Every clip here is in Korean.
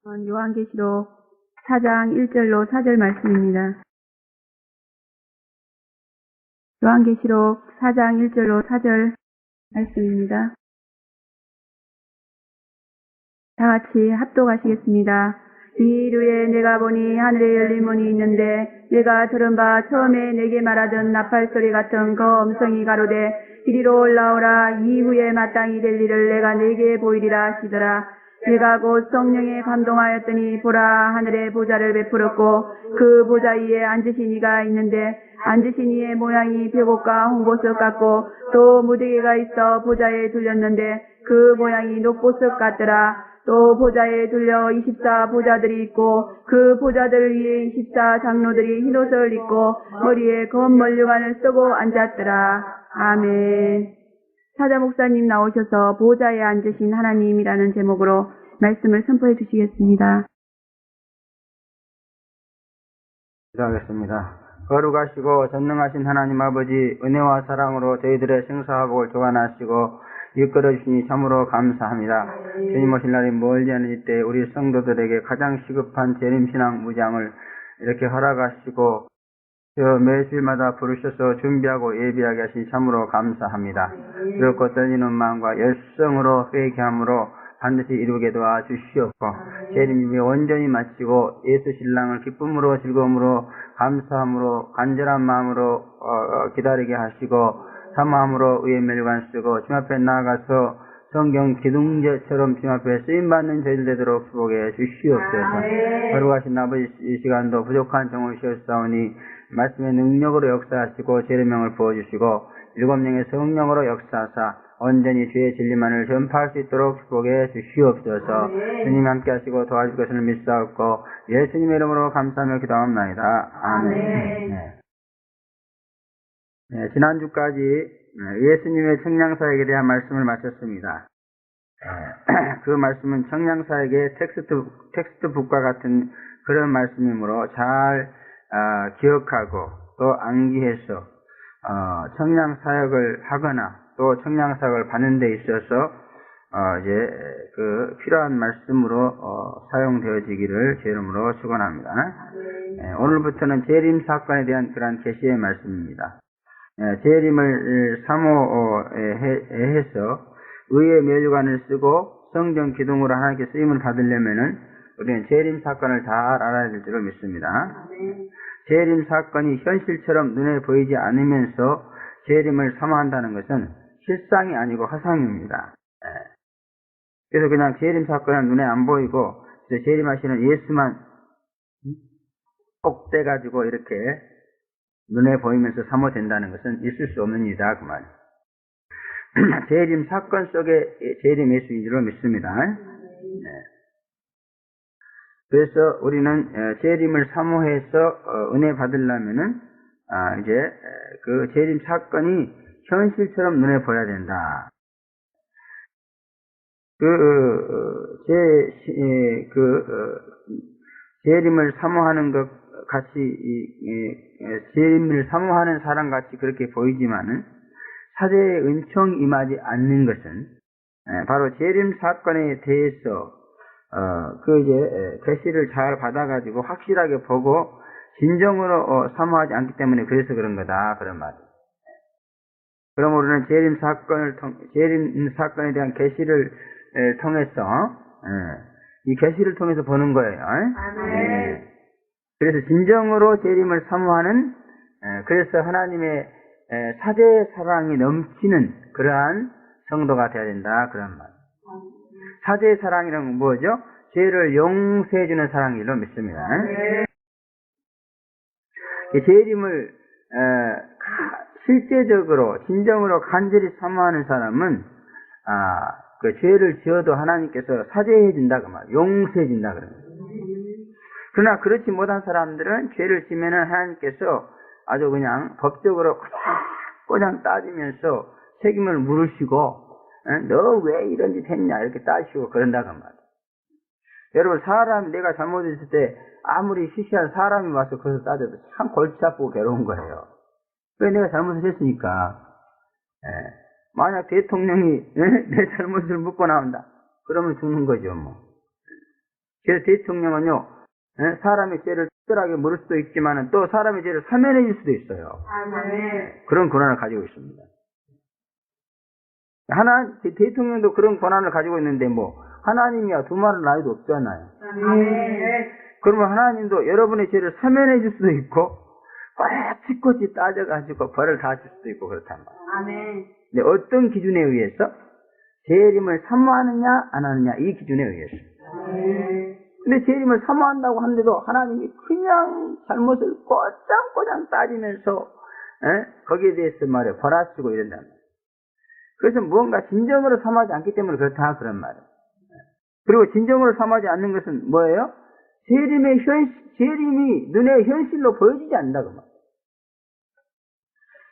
요한계시록 4장 1절로 4절 말씀입니다. 요한계시록 4장 1절로 4절 말씀입니다. 다 같이 합독하시겠습니다. 이르에 내가 보니 하늘에 열린 문이 있는데 내가 들은 바 처음에 내게 말하던 나팔소리 같은 그 음성이 가로되 이리로 올라오라. 이후에 마땅히 될 일을 내가 네게 보이리라 하시더라. 내가 곧 성령에 감동하였더니 보라, 하늘에 보좌를 베풀었고 그 보좌 위에 앉으신 이가 있는데 앉으신 이의 모양이 벽옷과 홍보석 같고 또 무지개가 있어 보좌에 둘렸는데 그 모양이 녹보석 같더라. 또 보좌에 둘려 24 보좌들이 있고 그 보좌들 위에 24 장로들이 흰옷을 입고 머리에 검 면류관을 쓰고 앉았더라. 아멘. 사자 목사님 나오셔서 보좌에 앉으신 하나님이라는 제목으로 말씀을 선포해 주시겠습니다. 기도하겠습니다. 거룩하시고 전능하신 하나님 아버지, 은혜와 사랑으로 저희들의 생사화복을 교환하시고 이끌어 주시니 참으로 감사합니다. 주님 오실 날이 멀지 않은 이때 우리 성도들에게 가장 시급한 재림신앙 무장을 이렇게 허락하시고 매주일마다 부르셔서 준비하고 예비하게 하시니 참으로 감사합니다. 그렇고 떨리는 마음과 열성으로 회개함으로 반드시 이루게 도와 주시옵고 재림이 온전히 마치고 예수 신랑을 기쁨으로 즐거움으로 감사함으로 간절한 마음으로 기다리게 하시고 사모함으로 의의 면류관 쓰고 주님 앞에 나아가서 성경 기둥제처럼 주님 앞에 쓰임받는 저희들 되도록 축복해 주시옵소서. 거룩하신 아버지, 이 시간도 부족한 정오시옵사오니 말씀의 능력으로 역사하시고 재림명을 부어주시고 7명의 성령으로 역사하사 온전히 주의 진리만을 전파할 수 있도록 축복해 주시옵소서. 주님 함께 하시고 도와줄 것을 믿사옵고 예수님의 이름으로 감사하며 기도합니다. 아멘. 네, 지난주까지 예수님의 청량사역에 대한 말씀을 마쳤습니다. 그 말씀은 청량사역의 텍스트북과 같은 그런 말씀이므로 잘 기억하고 또 암기해서 청량사역을 하거나 또 청량사역을 받는 데 있어서 이제 그 필요한 말씀으로 사용되어지기를 제 이름으로 축원합니다. 오늘부터는 재림 사건에 대한 그러한 계시의 말씀입니다. 재림을 사모해서 의의 면류관을 쓰고 성경 기둥으로 하나님께 쓰임을 받으려면은 우리는 재림 사건을 잘 알아야 될 줄을 믿습니다. 재림 사건이 현실처럼 눈에 보이지 않으면서 재림을 사모한다는 것은 실상이 아니고 허상입니다. 그래서 그냥 재림 사건은 눈에 안 보이고 재림하시는 예수만 꼭 떼가지고 이렇게 눈에 보이면서 사모된다는 것은 있을 수 없는 일이다 그 말. 재림 사건 속에 재림 예수인 줄로 믿습니다. 그래서 우리는 재림을 사모해서 은혜 받으려면은 이제 그 재림 사건이 현실처럼 눈에 보여야 된다. 재림을 사모하는 것 같이 재림을 사모하는 사람 같이 그렇게 보이지만은 사제의 은총이 임하지 않는 것은 바로 재림 사건에 대해서 이제 계시를 잘 받아가지고 확실하게 보고 진정으로 사모하지 않기 때문에 그래서 그런 거다 그런 말이에요. 그럼 우리는 재림 사건에 대한 계시를 통해서 이 계시를 통해서 보는 거예요. 그래서 진정으로 재림을 사모하는 그래서 하나님의 사제의 사랑이 넘치는 그러한 성도가 되어야 된다 그런 말. 사제의 사랑이란 건 뭐죠? 죄를 용서해 주는 사랑이로 믿습니다. 재림을 실제적으로 진정으로 간절히 사모하는 사람은 그 죄를 지어도 하나님께서 사죄해 준다 그 말, 용서해 준다 그런 거예요. 그러나 그렇지 못한 사람들은 죄를 지면은 하나님께서 아주 그냥 법적으로 꼬장 따지면서 책임을 물으시고 너 왜 이런 짓 했냐 이렇게 따지시고 그런다 그 말이에요. 여러분 내가 잘못했을 때 아무리 시시한 사람이 와서 그것을 따져도 참 골치 아프고 괴로운 거예요. 왜 내가 잘못을 했으니까. 만약 대통령이 내 잘못을 묻고 나온다 그러면 죽는 거죠 뭐. 그래서 대통령은요, 사람의 죄를 특별하게 물을 수도 있지만 또 사람의 죄를 사면해 줄 수도 있어요. 그런 권한을 가지고 있습니다. 대통령도 그런 권한을 가지고 있는데 하나님이야 두말할 나위도 없잖아요. 그러면 하나님도 여러분의 죄를 사면해 줄 수도 있고 꼬치꼬치 따져가지고 벌을 다 줄 수도 있고 그렇단 말이에요. 근데 어떤 기준에 의해서 재림을 사모하느냐 안 하느냐 이 기준에 의해서. 근데 재림을 사모한다고 하는데도 하나님이 그냥 잘못을 꼬장꼬장 따지면서 거기에 대해서 벌하시고 이런단 말이에요. 그래서 무언가 진정으로 사모하지 않기 때문에 그렇다 그런 말이에요. 그리고 진정으로 사모하지 않는 것은 뭐예요? 재림이 눈에 현실로 보여지지 않는다 그 말이에요.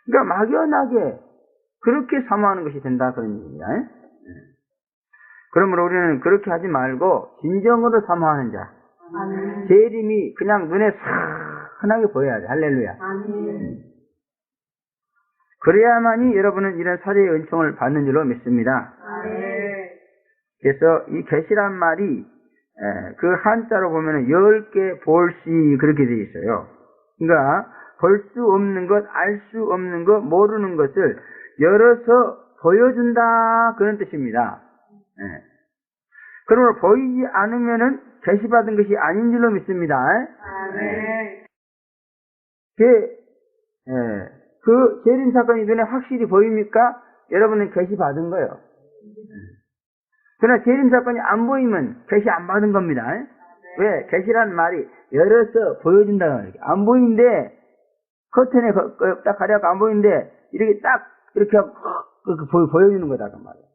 그러니까 막연하게 그렇게 사모하는 것이 된다 그런 얘기입니다. 그러므로 우리는 그렇게 하지 말고 진정으로 사모하는 자. 재림이 그냥 눈에 환하게 보여야 돼. 할렐루야. 그래야만이 여러분은 이런 사제의 은총을 받는 줄로 믿습니다. 그래서 이 계시란 말이 그 한자로 보면 10개 볼시 그렇게 되어 있어요. 그러니까 볼 수 없는 것, 알 수 없는 것, 모르는 것을 열어서 보여준다 그런 뜻입니다. 그러므로 보이지 않으면은 계시받은 것이 아닌 줄로 믿습니다. 그 재림 사건이 눈에 확실히 보입니까? 여러분은 계시받은 거예요. 그러나 재림 사건이 안 보이면 계시 안 받은 겁니다. 왜? 계시란 말이 열어서 보여준다는 거예요. 안 보이는데 커튼에 딱 가려고 안 보이는데 이렇게 딱 이렇게 보여주는 거다 그 말이에요.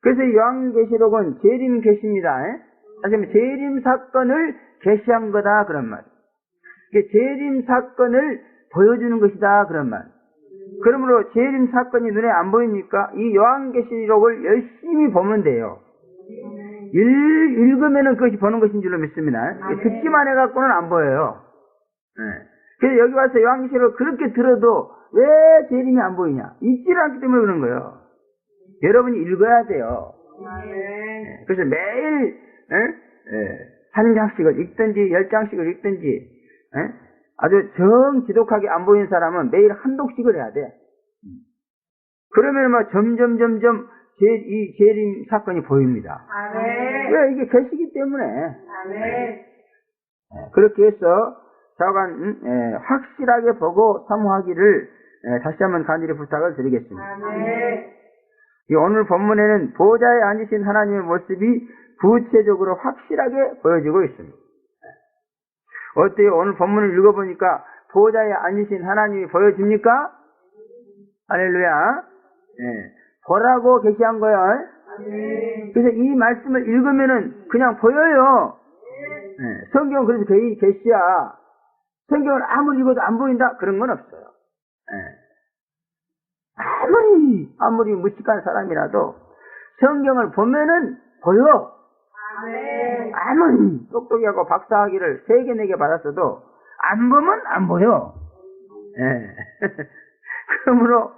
그래서 요한계시록은 재림 계시입니다. 다시 말하면 재림 사건을 계시한 거다 그런 말이에요. 재림 사건을 보여주는 것이다 그런 말. 그러므로 재림 사건이 눈에 안 보이니까 이 요한계시록을 열심히 보면 돼요. 읽으면은 그것이 보는 것인 줄로 믿습니다. 듣기만 해갖고는 안 보여요. 그래서 여기 와서 요한계시록을 그렇게 들어도 왜 재림이 안 보이냐? 읽지를 않기 때문에 그런 거예요. 여러분이 읽어야 돼요. 그래서 매일 한 장씩을 읽든지 10장씩을 읽든지 아주 정지독하게 안 보이는 사람은 매일 한 독씩을 해야 돼. 그러면 점점 이 재림 사건이 보입니다. 왜? 이게 계시기 때문에. 그렇게 해서 좌우간 확실하게 보고 사모하기를 다시 한번 간절히 부탁을 드리겠습니다. 이 오늘 본문에는 보좌에 앉으신 하나님의 모습이 구체적으로 확실하게 보여지고 있습니다. 어때요? 오늘 본문을 읽어보니까 보좌에 앉으신 하나님이 보여집니까? 할렐루야. 보라고 계시한 거예요. 그래서 이 말씀을 읽으면은 그냥 보여요. 성경은 그래서 계시야. 성경을 아무리 읽어도 안 보인다? 그런 건 없어요. 아무리 무식한 사람이라도 성경을 보면은 보여. 아무리 똑똑하고 박사학위를 3개, 4개 받았어도 안 보면 안 보여. 그러므로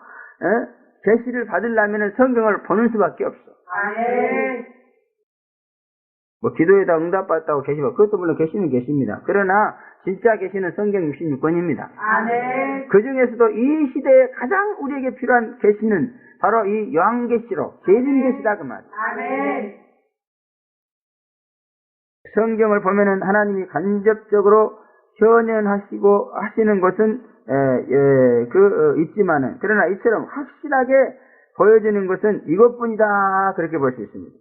계시를 받으려면 성경을 보는 수밖에 없어. 기도에다 응답받았다고 계시고 그것도 물론 계시는 계십니다. 그러나 진짜 계시는 성경 66권입니다. 그 중에서도 이 시대에 가장 우리에게 필요한 계시는 바로 이 요한계시록, 재림계시다 그 말이에요. 성경을 보면은 하나님이 간접적으로 현현하시고 하시는 것은 있지만은 그러나 이처럼 확실하게 보여지는 것은 이것뿐이다 그렇게 볼 수 있습니다.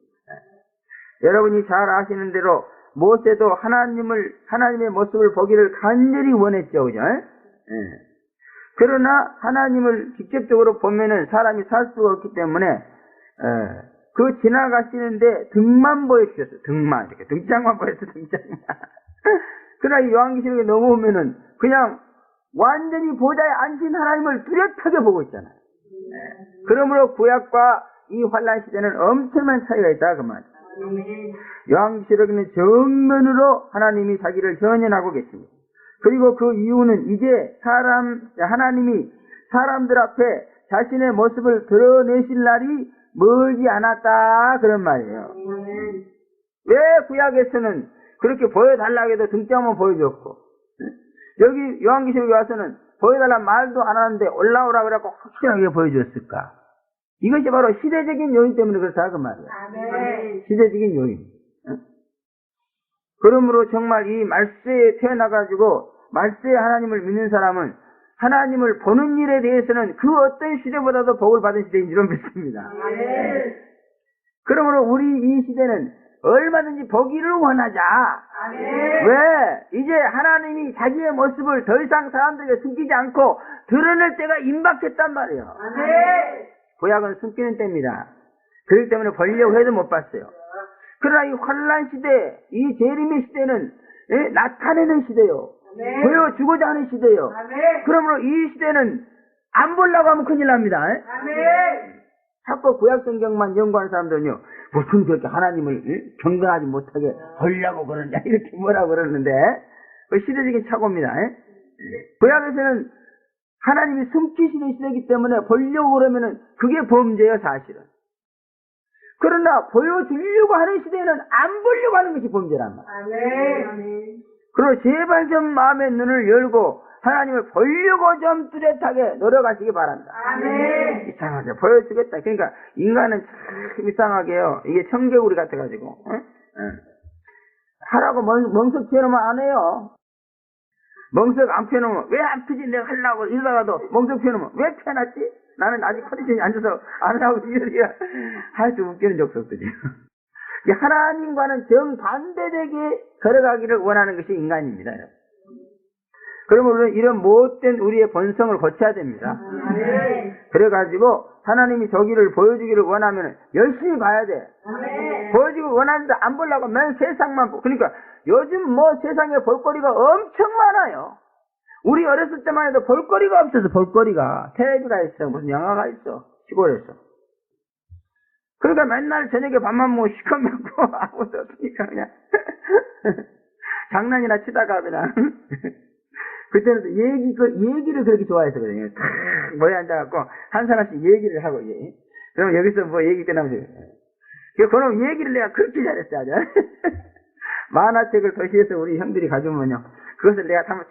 여러분이 잘 아시는 대로 모세도 하나님의 모습을 보기를 간절히 원했죠, 그죠? 그러나 하나님을 직접적으로 보면은 사람이 살 수가 없기 때문에 그 지나가시는데 등만 보여주셨어요. 등만 이렇게 등장만 보였어요. 등장만. 그러나 이 요한계시록에 넘어오면은 그냥 완전히 보좌에 앉은 하나님을 뚜렷하게 보고 있잖아요. 그러므로 구약과 이 환란 시대는 엄청난 차이가 있다 그 말이에요. 요한계시록에는 정면으로 하나님이 자기를 현현하고 계십니다. 그리고 그 이유는 이제 하나님이 사람들 앞에 자신의 모습을 드러내실 날이 멀지 않았다 그런 말이에요. 왜 구약에서는 그렇게 보여달라고 해도 등짝만 보여줬고, 여기 요한계시록에 와서는 보여달라는 말도 안 하는데 올라오라 그래갖고 확실하게 보여줬을까? 이것이 바로 시대적인 요인 때문에 그렇다 그 말이야. 아멘. 시대적인 요인. 그러므로 정말 이 말세에 태어나가지고 말세에 하나님을 믿는 사람은 하나님을 보는 일에 대해서는 그 어떤 시대보다도 복을 받은 시대인 줄은 믿습니다. 아멘. 그러므로 우리 이 시대는 얼마든지 보기를 원하자. 아멘. 왜? 이제 하나님이 자기의 모습을 더 이상 사람들에게 숨기지 않고 드러낼 때가 임박했단 말이에요. 아멘. 구약은 숨기는 때입니다. 그렇기 때문에 보려고 해도 못 봤어요. 그러나 이 환란 시대, 이 재림의 시대는 나타내는 시대요. 아멘. 보여주고자 하는 시대요. 아멘. 그러므로 이 시대는 안 보려고 하면 큰일 납니다. 아멘. 자꾸 구약 성경만 연구하는 사람들은요, 무슨 그렇게 하나님을 경건하지 못하게 보려고 그러냐, 이렇게 뭐라고 그러는데, 그 시대적인 착오입니다. 구약에서는 하나님이 숨기시는 시대이기 때문에 보려고 그러면은 그게 범죄예요, 사실은. 그러나 보여주려고 하는 시대에는 안 보려고 하는 것이 범죄란 말이에요. 아멘. 그리고 제발 좀 마음의 눈을 열고 하나님을 보려고 좀 뚜렷하게 노력하시기 바랍니다. 아멘. 이상하죠. 보여주겠다. 그러니까 인간은 참 이상하게요. 이게 청개구리 같아가지고 하라고 멍석 피워놓으면 안 해요. 멍석 안 피워놓으면 왜 안 피지? 내가 하려고 이러다가도 멍석 피워놓으면 왜 피워놨지? 나는 아직 컨디션이 안 좋아서 안 하고 이러기가 아주 웃기는 족속들이요. 하나님과는 정반대되게 걸어가기를 원하는 것이 인간입니다. 그러면 우리는 이런 못된 우리의 본성을 고쳐야 됩니다. 아멘. 그래가지고 하나님이 저기를 보여주기를 원하면 열심히 봐야 돼. 아멘. 보여주기를 원하는데 안 보려고 맨 세상만 보고. 그러니까 요즘 뭐 세상에 볼거리가 엄청 많아요. 우리 어렸을 때만 해도 볼거리가 없어서 볼거리가 텔레비가 있어, 무슨 영화가 있어, 시골에서. 그러니까 맨날 저녁에 밥만 먹고 시커 먹고 아무것도 없으니까 그냥 장난이나 치다가 그냥 그때는 얘기를 그렇게 좋아해서 그래요. 모여 앉아갖고 한 사람씩 얘기를 하고 그럼 여기서 뭐 얘기 끝나면 그럼 얘기를 내가 그렇게 잘했어 아주. 만화책을 도시에서 우리 형들이 가져오면요, 그것을 내가 한번 촥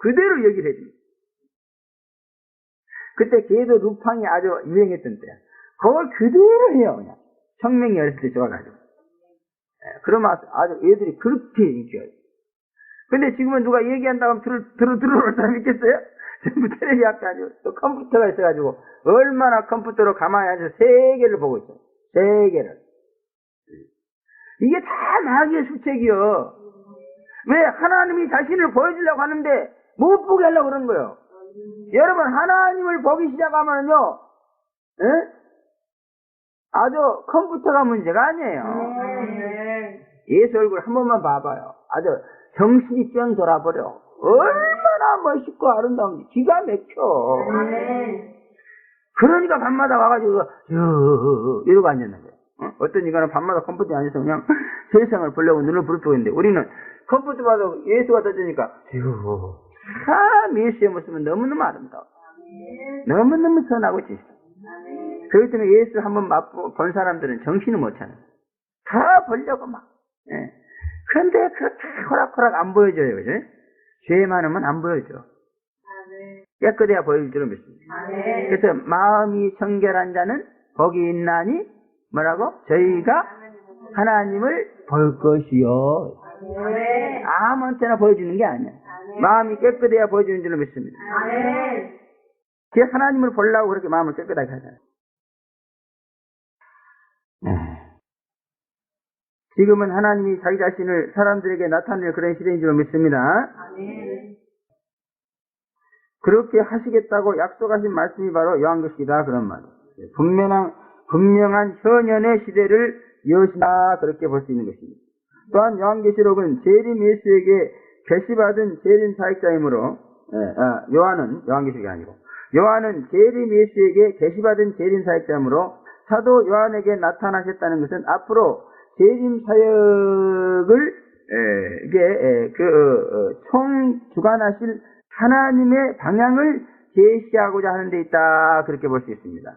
그대로 얘기를 해줍니다. 그때 걔도 루팡이 아주 유행했던 때야. 그걸 그대로 해요, 그냥. 청명이 어렸을 때 좋아가지고. 그러면 아주 애들이 그렇게 인기가 있어요. 근데 지금은 누가 얘기한다고 하면 들어올 사람 있겠어요? 전부 텔레비 앞에 아주 또 컴퓨터가 있어가지고, 얼마나 컴퓨터로 가만히 앉아서 세계를 보고 있어요. 세계를. 이게 다 마귀의 수책이요. 왜? 하나님이 자신을 보여주려고 하는데, 못 보게 하려고 그러는 거예요. 여러분, 하나님을 보기 시작하면요, 아주 컴퓨터가 문제가 아니에요. 예수 얼굴 한 번만 봐봐요. 아주 정신이 뿅 돌아버려. 얼마나 멋있고 아름다운지 기가 막혀. 그러니까 밤마다 와가지고 이러고 앉았는 거예요. 어떤 인간은 밤마다 컴퓨터에 앉아서 그냥 세상을 보려고 눈을 부릅뜨고 있는데, 우리는 컴퓨터 봐도 예수가 떠지니까 참 예수의 모습은 너무너무 아름다워. 너무너무 선하고 지수. 그렇기 때문에 예수 한번 본 사람들은 정신을 못 차는. 다 보려고 막. 그런데 그렇게 호락호락 안 보여줘요. 그죠? 죄 많으면 안 보여줘. 깨끗해야 보여줄 줄은 믿습니다. 그래서 마음이 청결한 자는 복이 있나니 뭐라고? 저희가 하나님을 볼 것이요. 아무한테나 보여주는 게 아니야. 마음이 깨끗해야 보여주는 줄은 믿습니다. 제 하나님을 보려고 그렇게 마음을 깨끗하게 하잖아요. 지금은 하나님이 자기 자신을 사람들에게 나타낼 그런 시대인 줄 믿습니다. 그렇게 하시겠다고 약속하신 말씀이 바로 요한계시록이다 그런 말이에요. 분명한 현현의 시대를 여신다 그렇게 볼 수 있는 것입니다. 또한 요한계시록은 재림 예수에게 계시받은 재림 사역자이므로 요한계시록이 아니고 요한은 재림 예수에게 계시받은 재림 사역자이므로 사도 요한에게 나타나셨다는 것은 앞으로 재림 사역을 총주관하실 하나님의 방향을 제시하고자 하는 데 있다 그렇게 볼 수 있습니다.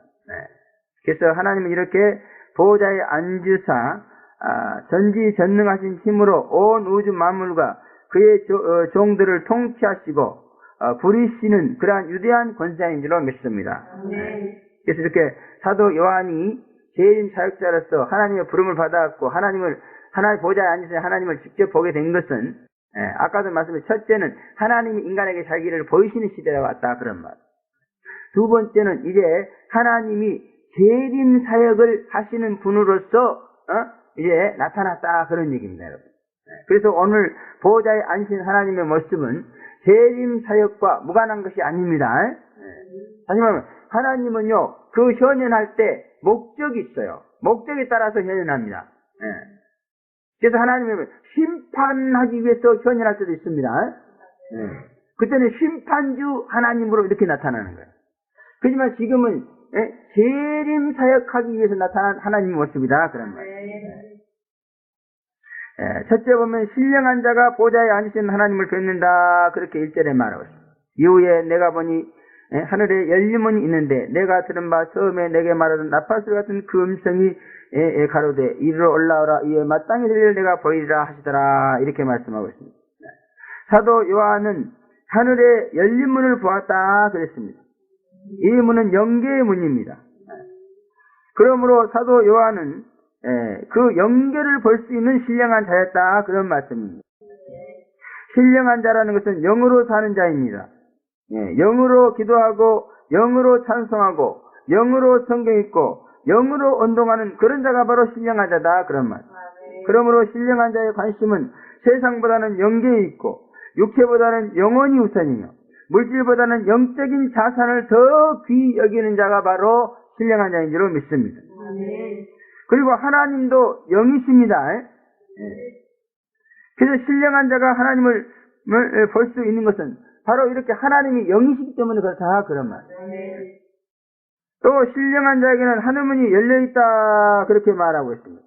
그래서 하나님은 이렇게 보호자의 앉으사 전지전능하신 힘으로 온 우주 만물과 그의 종들을 통치하시고 부리시는 그러한 위대한 권세인 줄로 믿습니다. 그래서 이렇게 사도 요한이 재림 사역자로서 하나님의 부름을 받았고 하나님의 보좌에 앉으신 하나님을 직접 보게 된 것은 아까도 말씀드린 첫째는 하나님이 인간에게 자기를 보이시는 시대가 왔다 그런 말. 두 번째는 이제 하나님이 재림 사역을 하시는 분으로서 이제 나타났다 그런 얘기입니다, 여러분. 그래서 오늘 보호자에 앉으신 하나님의 모습은 재림 사역과 무관한 것이 아닙니다. 다시 말하면 하나님은요 그 현현할 때 목적이 있어요. 목적에 따라서 현현합니다. 그래서 하나님은 심판하기 위해서 현현할 때도 있습니다. 그때는 심판주 하나님으로 이렇게 나타나는 거예요. 그렇지만 지금은 재림 사역하기 위해서 나타난 하나님의 모습이다 그런 말이에요. 첫째 보면 신령한 자가 보좌에 앉으신 하나님을 뵙는다 그렇게 1절에 말하고 있습니다. 이후에 내가 보니 하늘에 열린 문이 있는데 내가 들은 바 처음에 내게 말하던 나팔소리 같은 그 음성이 가로되 이리로 올라오라 이에 마땅히 들릴 내가 보이리라 하시더라 이렇게 말씀하고 있습니다. 사도 요한은 하늘에 열린 문을 보았다 그랬습니다. 이 문은 영계의 문입니다. 그러므로 사도 요한은 그 영계를 볼 수 있는 신령한 자였다 그런 말씀입니다. 신령한 자라는 것은 영으로 사는 자입니다. 영으로 기도하고 영으로 찬송하고 영으로 성경 읽고 영으로 운동하는 그런 자가 바로 신령한 자다 그런 말. 그러므로 신령한 자의 관심은 세상보다는 영계에 있고 육체보다는 영혼이 우선이며 물질보다는 영적인 자산을 더 귀히 여기는 자가 바로 신령한 자인 줄로 믿습니다. 그리고 하나님도 영이십니다. 그래서 신령한 자가 하나님을 볼 수 있는 것은 바로 이렇게 하나님이 영이시기 때문에 그렇다 그런 말. 또 신령한 자에게는 하늘문이 열려있다 그렇게 말하고 있습니다.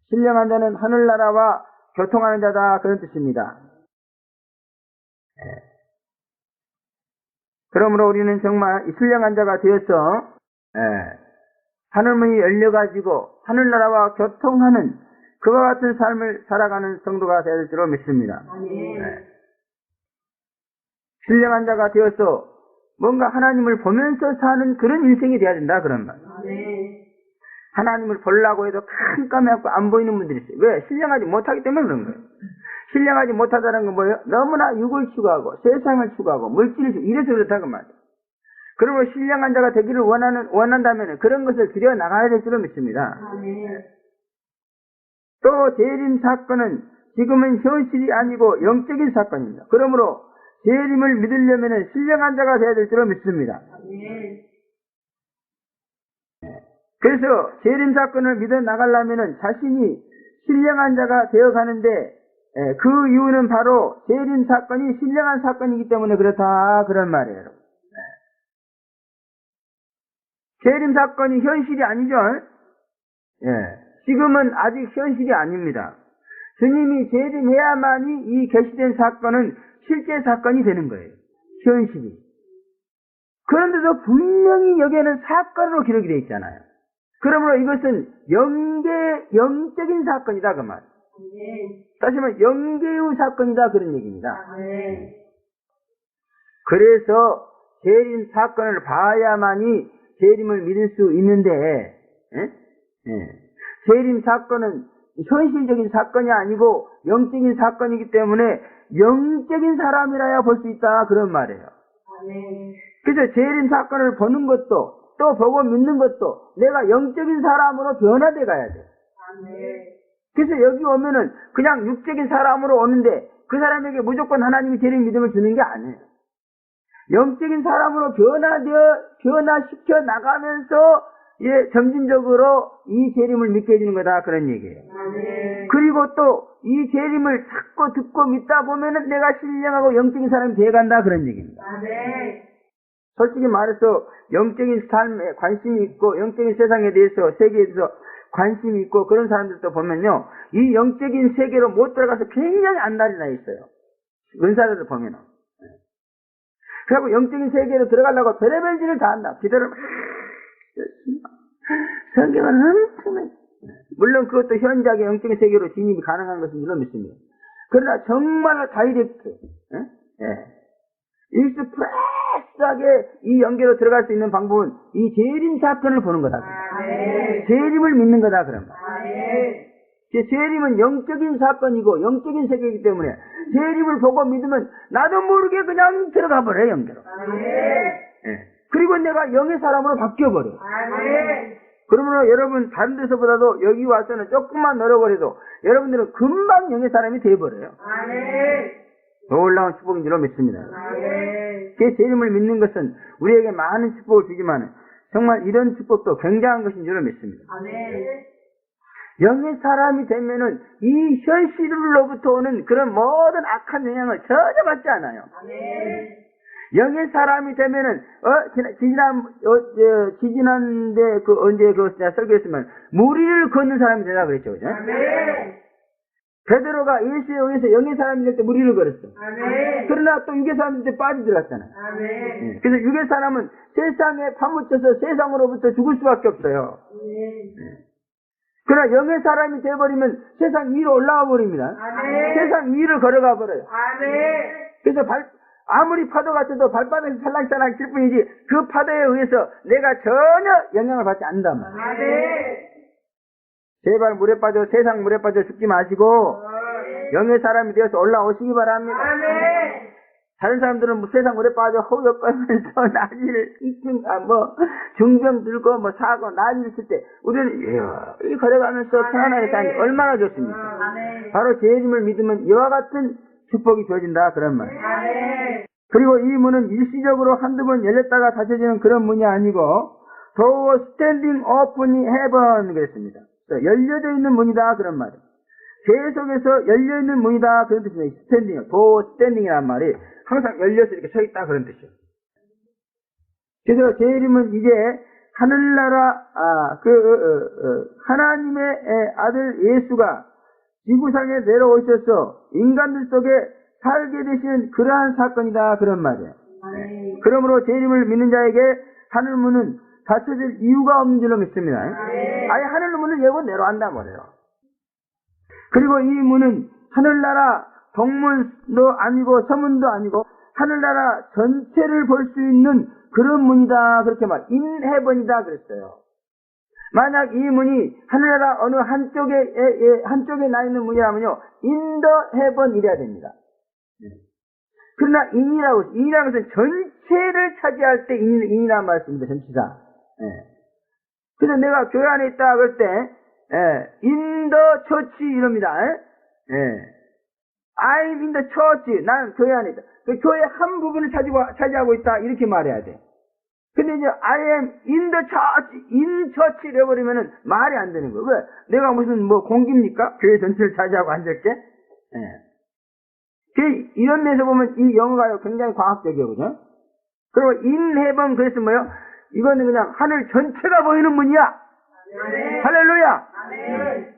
신령한 자는 하늘나라와 교통하는 자다 그런 뜻입니다. 그러므로 우리는 정말 이 신령한 자가 되어서 하늘문이 열려가지고 하늘나라와 교통하는 그와 같은 삶을 살아가는 성도가 되어야 될 줄로 믿습니다. 신령한 자가 되어서 뭔가 하나님을 보면서 사는 그런 인생이 되어야 된다 그런 말. 하나님을 보려고 해도 깜깜해갖고 안 보이는 분들이 있어요. 왜? 신령하지 못하기 때문에 그런 거예요. 신령하지 못하다는 건 뭐예요? 너무나 육을 추구하고 세상을 추구하고 물질을 추구하고 이래서 그렇다고 말이에요. 그러므로 신령한 자가 되기를 원한다면 그런 것을 들여 나가야 될 줄로 믿습니다. 또 재림 사건은 지금은 현실이 아니고 영적인 사건입니다. 그러므로 재림을 믿으려면 신령한 자가 되어야 될 줄로 믿습니다. 그래서 재림 사건을 믿어 나가려면 자신이 신령한 자가 되어 가는데 그 이유는 바로 재림 사건이 신령한 사건이기 때문에 그렇다 그런 말이에요. 재림 사건이 현실이 아니죠. 지금은 아직 현실이 아닙니다. 주님이 재림해야만이 이 계시된 사건은 실제 사건이 되는 거예요. 현실이. 그런데도 분명히 여기에는 사건으로 기록이 되어 있잖아요. 그러므로 이것은 영적인 사건이다 그 말. 다시 말하면 영계의 사건이다 그런 얘기입니다. 그래서 재림 사건을 봐야만이 재림을 믿을 수 있는데 재림 사건은 현실적인 사건이 아니고 영적인 사건이기 때문에 영적인 사람이라야 볼 수 있다 그런 말이에요. 그래서 재림 사건을 보는 것도 또 보고 믿는 것도 내가 영적인 사람으로 변화돼 가야 돼. 그래서 여기 오면은 그냥 육적인 사람으로 오는데 그 사람에게 무조건 하나님이 재림 믿음을 주는 게 아니에요. 영적인 사람으로 변화시켜 나가면서 점진적으로 이 재림을 믿게 해주는 거다 그런 얘기예요. 그리고 또 이 재림을 찾고 듣고 믿다 보면은 내가 신령하고 영적인 사람이 되어간다 그런 얘기입니다. 솔직히 말해서 영적인 삶에 관심이 있고 영적인 세상에 대해서 세계에 대해서 관심이 있고 그런 사람들도 보면요 이 영적인 세계로 못 들어가서 굉장히 안달이 나 있어요. 은사들을 보면은. 그리고 영적인 세계로 들어가려고 별의별 짓을 다 한다. 기도를 막 성경을 엄청 물론 그것도 현장의 영적인 세계로 진입이 가능한 것은 물론 믿습니다. 그러나 정말 다이렉트, 익스프레스하게 이 연계로 들어갈 수 있는 방법은 이 재림 사건을 보는 거다. 재림을 믿는 거다, 그러면. 재림은 영적인 사건이고 영적인 세계이기 때문에 재림을 보고 믿으면 나도 모르게 그냥 들어가 버려요, 영계로. 그리고 내가 영의 사람으로 바뀌어버려요. 그러므로 여러분 다른 데서보다도 여기 와서는 조금만 노력을 여러분들은 금방 영의 사람이 되어버려요. 놀라운 축복인 줄로 믿습니다. 그 재림을 믿는 것은 우리에게 많은 축복을 주지만 정말 이런 축복도 굉장한 것인 줄로 믿습니다. 영의 사람이 되면은 이 현실로부터 오는 그런 모든 악한 영향을 전혀 받지 않아요. 영의 사람이 되면은 지지난데 언제 설교했으면 무리를 걷는 사람이 되라 그랬죠, 그죠? 베드로가 예수에 의해서 영의 사람이 될 때 무리를 걸었어. 그러나 또 육의 사람이 될 때 빠져들었잖아요. 그래서 육의 사람은 세상에 파묻혀서 세상으로부터 죽을 수밖에 없어요. 그러나 영의 사람이 되어버리면 세상 위로 올라와 버립니다. 세상 위를 걸어가 버려요. 그래서 아무리 파도가 쳐도 발바닥에서 살랑살랑 칠 뿐이지 그 파도에 의해서 내가 전혀 영향을 받지 않는단 말이에요. 제발 물에 빠져 세상 물에 빠져 죽지 마시고 영의 사람이 되어서 올라오시기 바랍니다. 다른 사람들은 세상 물에 빠져 허우적거리면서 난리를 중병 들고 사고 난리를 칠 때 우리는 이 걸어가면서 편안하게 사니 얼마나 좋습니까? 바로 재림을 믿으면 이와 같은 축복이 주어진다 그런 말이에요. 그리고 이 문은 일시적으로 한두 번 열렸다가 닫혀지는 그런 문이 아니고 door standing open in heaven 그랬습니다. 열려져 있는 문이다 그런 말이에요. 계속해서 열려있는 문이다 그런 뜻입니다. 스탠딩, door standing이란 말이 항상 열려서 이렇게 서 있다 그런 뜻이에요. 그래서 재림은 이제 하늘나라 하나님의 아들 예수가 지구상에 내려오셔서 인간들 속에 살게 되시는 그러한 사건이다 그런 말이에요. 그러므로 재림을 믿는 자에게 하늘문은 닫혀질 이유가 없는 줄로 믿습니다. 아예 하늘문을 열고 내려간단 말이에요. 그리고 이 문은 하늘나라 동문도 아니고 서문도 아니고 하늘나라 전체를 볼 수 있는 그런 문이다 그렇게 인해번이다 그랬어요. 만약 이 문이 하늘나라 어느 한쪽에 나 있는 문이라면요 인더 해번 이래야 됩니다. 그러나 인이라는 것은 전체를 차지할 때 인이라는 말씀입니다. 전치사. 그래서 내가 교회 안에 있다 그럴 때 인더 처치 이럽니다. I'm in the church. 나는 교회 안에 있다. 그 교회 한 부분을 차지하고 있다 이렇게 말해야 돼. 근데 이제 I am in the church, in church 이래버리면은 말이 안 되는 거예요. 왜? 내가 무슨 공기입니까? 교회 전체를 차지하고 앉을게? 이런 면에서 보면 이 영어가 굉장히 과학적이에요, 그죠? 그리고 in heaven 그래서 뭐요? 이거는 그냥 하늘 전체가 보이는 문이야. 네. 할렐루야. 네.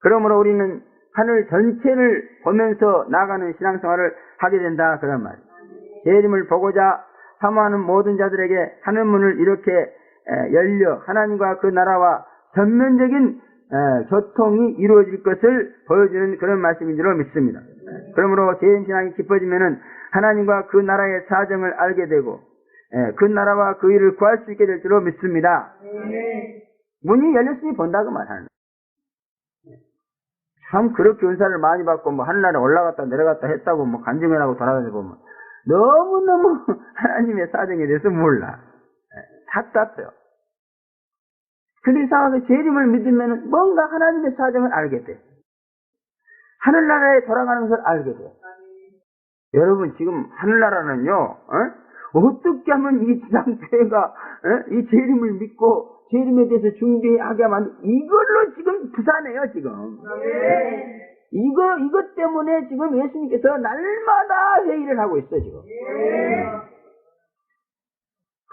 그러므로 우리는 하늘 전체를 보면서 나가는 신앙생활을 하게 된다 그런 말이에요. 재림을 보고자 사모하는 모든 자들에게 하늘문을 이렇게 열려 하나님과 그 나라와 전면적인 교통이 이루어질 것을 보여주는 그런 말씀인 줄로 믿습니다. 그러므로 재림신앙이 깊어지면은 하나님과 그 나라의 사정을 알게 되고 그 나라와 그 일을 구할 수 있게 될 줄로 믿습니다. 문이 열렸으니 본다고 말하는 참 그렇게 은사를 많이 받고 하늘나라에 올라갔다 내려갔다 했다고 간증을 돌아다니다 보면 너무너무 하나님의 사정에 대해서 몰라. 답답해요. 근데 이상하게 재림을 믿으면 뭔가 하나님의 사정을 알게 돼. 하늘나라에 돌아가는 것을 알게 돼. 여러분 지금 하늘나라는요 어떻게 하면 이 지상교회가 이 재림을 믿고 재림에 대해서 준비하게 만든 이걸로 지금 부산해요 지금. 이것 때문에 지금 예수님께서 날마다 회의를 하고 있어 지금.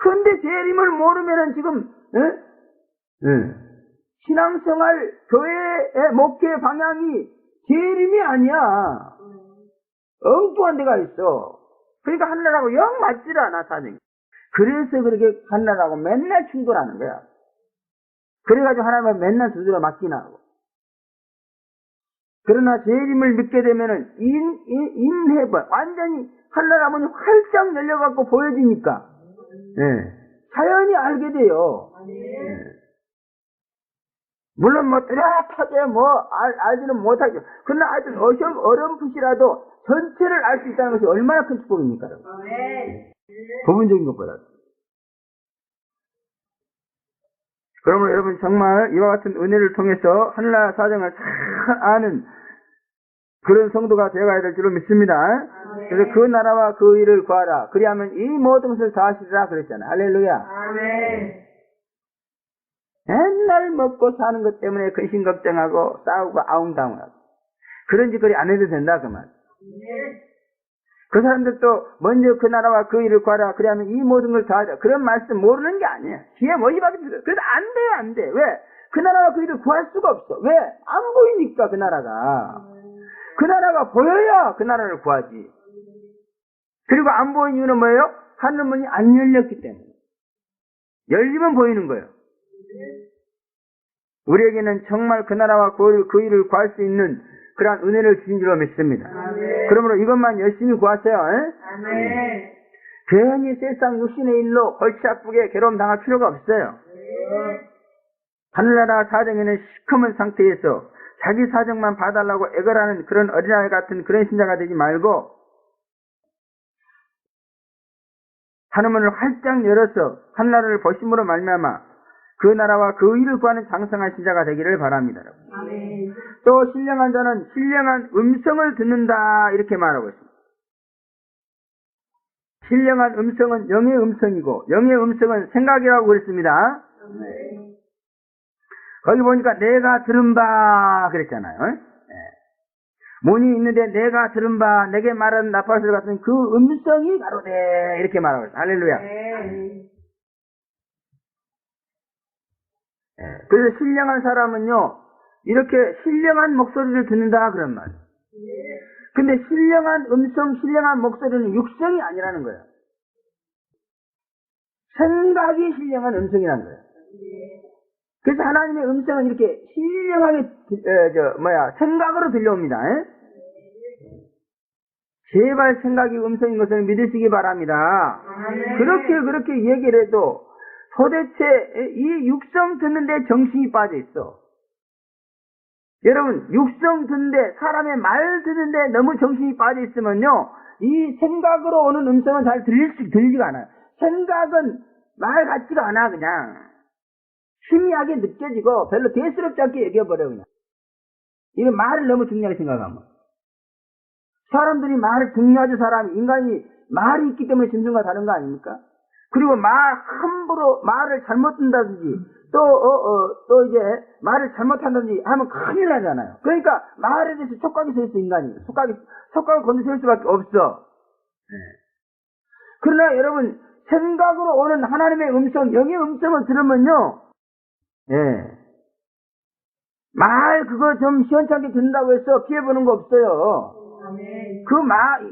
그런데 재림을 모르면은 지금 신앙생활 교회의 목회 방향이 재림이 아니야. 엉뚱한 데가 있어. 그러니까 하늘나라하고 영 맞질 않아 사정이. 그래서 그렇게 하느라고 맨날 충돌하는 거야. 그래가지고 하나님을 맨날 두드려 맞기나 하고. 그러나 재림을 믿게 되면은 인해버 완전히 하늘나라 문이 활짝 열려갖고 보여지니까 자연히 알게 돼요. 물론 뭐 뚜렷하게 알지는 못하죠. 그러나 하여튼 어렴풋이라도 전체를 알 수 있다는 것이 얼마나 큰 축복입니까? 부분적인 것보다. 그러므로 여러분 정말 이와 같은 은혜를 통해서 하늘나라 사정을 잘 아는 그런 성도가 되어가야 될 줄로 믿습니다. 그래서 그 나라와 그 일을 구하라. 그리하면 이 모든 것을 다 하시리라 그랬잖아요. 할렐루야. 맨날 먹고 사는 것 때문에 근심 걱정하고 싸우고 아웅다웅하고 그런 짓거리 안 해도 된다 그 말. 그 사람들도 먼저 그 나라와 그 일을 구하라. 그리하면 이 모든 걸 다 하자. 그런 말씀 모르는 게 아니에요. 귀에 머리박이 들어요. 그래서 안 돼요, 안 돼. 왜? 그 나라와 그 일을 구할 수가 없어. 왜? 안 보이니까 그 나라가. 그 나라가 보여야 그 나라를 구하지. 그리고 안 보이는 이유는 뭐예요? 하늘문이 안 열렸기 때문에. 열리면 보이는 거예요. 우리에게는 정말 그 나라와 그 일을 구할 수 있는 그러한 은혜를 주신 줄로 믿습니다. 그러므로 이것만 열심히 구하세요. 괜히 세상 육신의 일로 골치 아프게 괴로움 당할 필요가 없어요. 하늘나라 사정에는 시커먼 상태에서 자기 사정만 봐달라고 애걸하는 그런 어린아이 같은 그런 신자가 되지 말고 하늘문을 활짝 열어서 하늘나라를 보심으로 말미암아 그 나라와 그 일을 구하는 장성한 신자가 되기를 바랍니다. 또 신령한 자는 신령한 음성을 듣는다 이렇게 말하고 있습니다. 신령한 음성은 영의 음성이고 영의 음성은 생각이라고 그랬습니다. 거기 보니까 내가 들은 바 그랬잖아요. 문이 있는데 내가 들은 바 내게 말하는 나팔소리 같은 그 음성이 가로되 이렇게 말하고 있어요. 할렐루야. 그래서 신령한 사람은요 이렇게 신령한 목소리를 듣는다 그런 말. 근데 신령한 음성, 신령한 목소리는 육성이 아니라는 거예요. 생각이 신령한 음성이라는 거예요. 그래서 하나님의 음성은 이렇게 신령하게 생각으로 들려옵니다. 제발 생각이 음성인 것을 믿으시기 바랍니다. 그렇게 얘기를 해도 도대체 이 육성 듣는데 정신이 빠져 있어. 여러분 육성 듣는데 사람의 말 듣는데 너무 정신이 빠져 있으면요 이 생각으로 오는 음성은 잘 들리지가 않아요. 생각은 말 같지가 않아. 그냥 희미하게 느껴지고 별로 대수롭지 않게 얘기해버려. 그냥 이런 말을 너무 중요하게 생각하면 사람들이 말을 중요하죠. 인간이 말이 있기 때문에 짐승과 다른 거 아닙니까? 그리고 함부로 말을 잘못 듣는다든지 또 이제 말을 잘못한다든지 하면 큰일 나잖아요. 그러니까 말에 대해서 촉각이 서 있어. 인간이 촉각을 건드릴 수밖에 없어. 그러나 여러분 생각으로 오는 하나님의 음성, 영의 음성을 들으면요 말 그거 좀 시원찮게 듣는다고 해서 피해보는 거 없어요.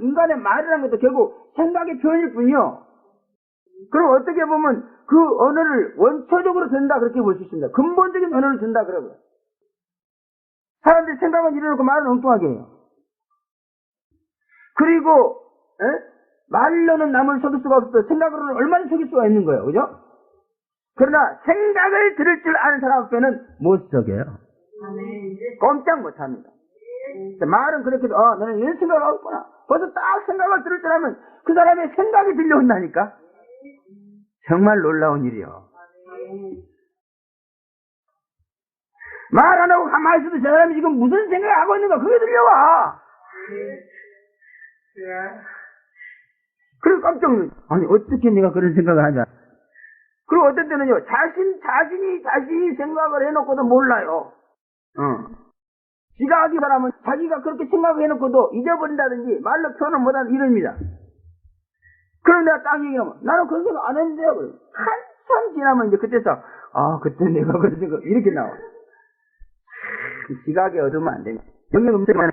인간의 말이라는 것도 결국 생각의 표현일 뿐이요. 그럼 어떻게 보면 그 언어를 원초적으로 듣는다 그렇게 볼 수 있습니다. 근본적인 언어를 듣는다 그러고요. 사람들이 생각은 이래놓고 말은 엉뚱하게 해요. 그리고 말로는 남을 속일 수가 없어. 생각으로는 얼마나 속일 수가 있는 거예요. 그죠? 그러나 생각을 들을 줄 아는 사람 앞에는 못 속여요. 꼼짝 못합니다. 말은 그렇게 너는 이런 생각을 하구나. 벌써 딱 생각을 들을 줄 알면 그 사람의 생각이 들려온다니까. 정말 놀라운 일이요. 말 안 하고 가만히 있어도 저 사람이 지금 무슨 생각을 하고 있는가 그게 들려와. 그리고 깜짝 놀라. 아니 어떻게 내가 그런 생각을 하냐. 그리고 어떤 때는요 자신이 생각을 해놓고도 몰라요. 지가 하기 사람은 자기가 그렇게 생각을 해놓고도 잊어버린다든지 말로 표현을 못하는 이럽니다. 그럼 내가 딱 얘기하면 나는 그런 생각 안 했는데요. 한참 지나면 이제 그때서 그때 내가 그런 생각 이렇게 나와. 지각에 얻으면 안 됩니다. 영의 음성을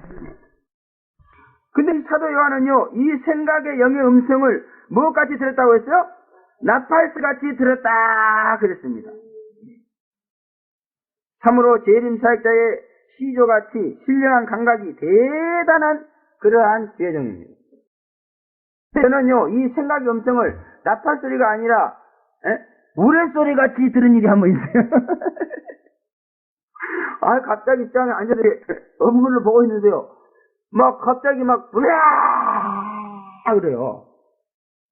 근데 사도 요한은요 이 생각의 영의 음성을 무엇같이 들었다고 했어요? 나팔소리같이 들었다 그랬습니다. 참으로 재림 사역자의 시조같이 신령한 감각이 대단한 그러한 죄정입니다. 저는요, 이 생각의 음성을 나팔소리가 아니라 우레소리같이 들은 일이 한 번 있어요. 갑자기 땅에 앉아서 업무를 보고 있는데요. 갑자기 우랴! 그래요.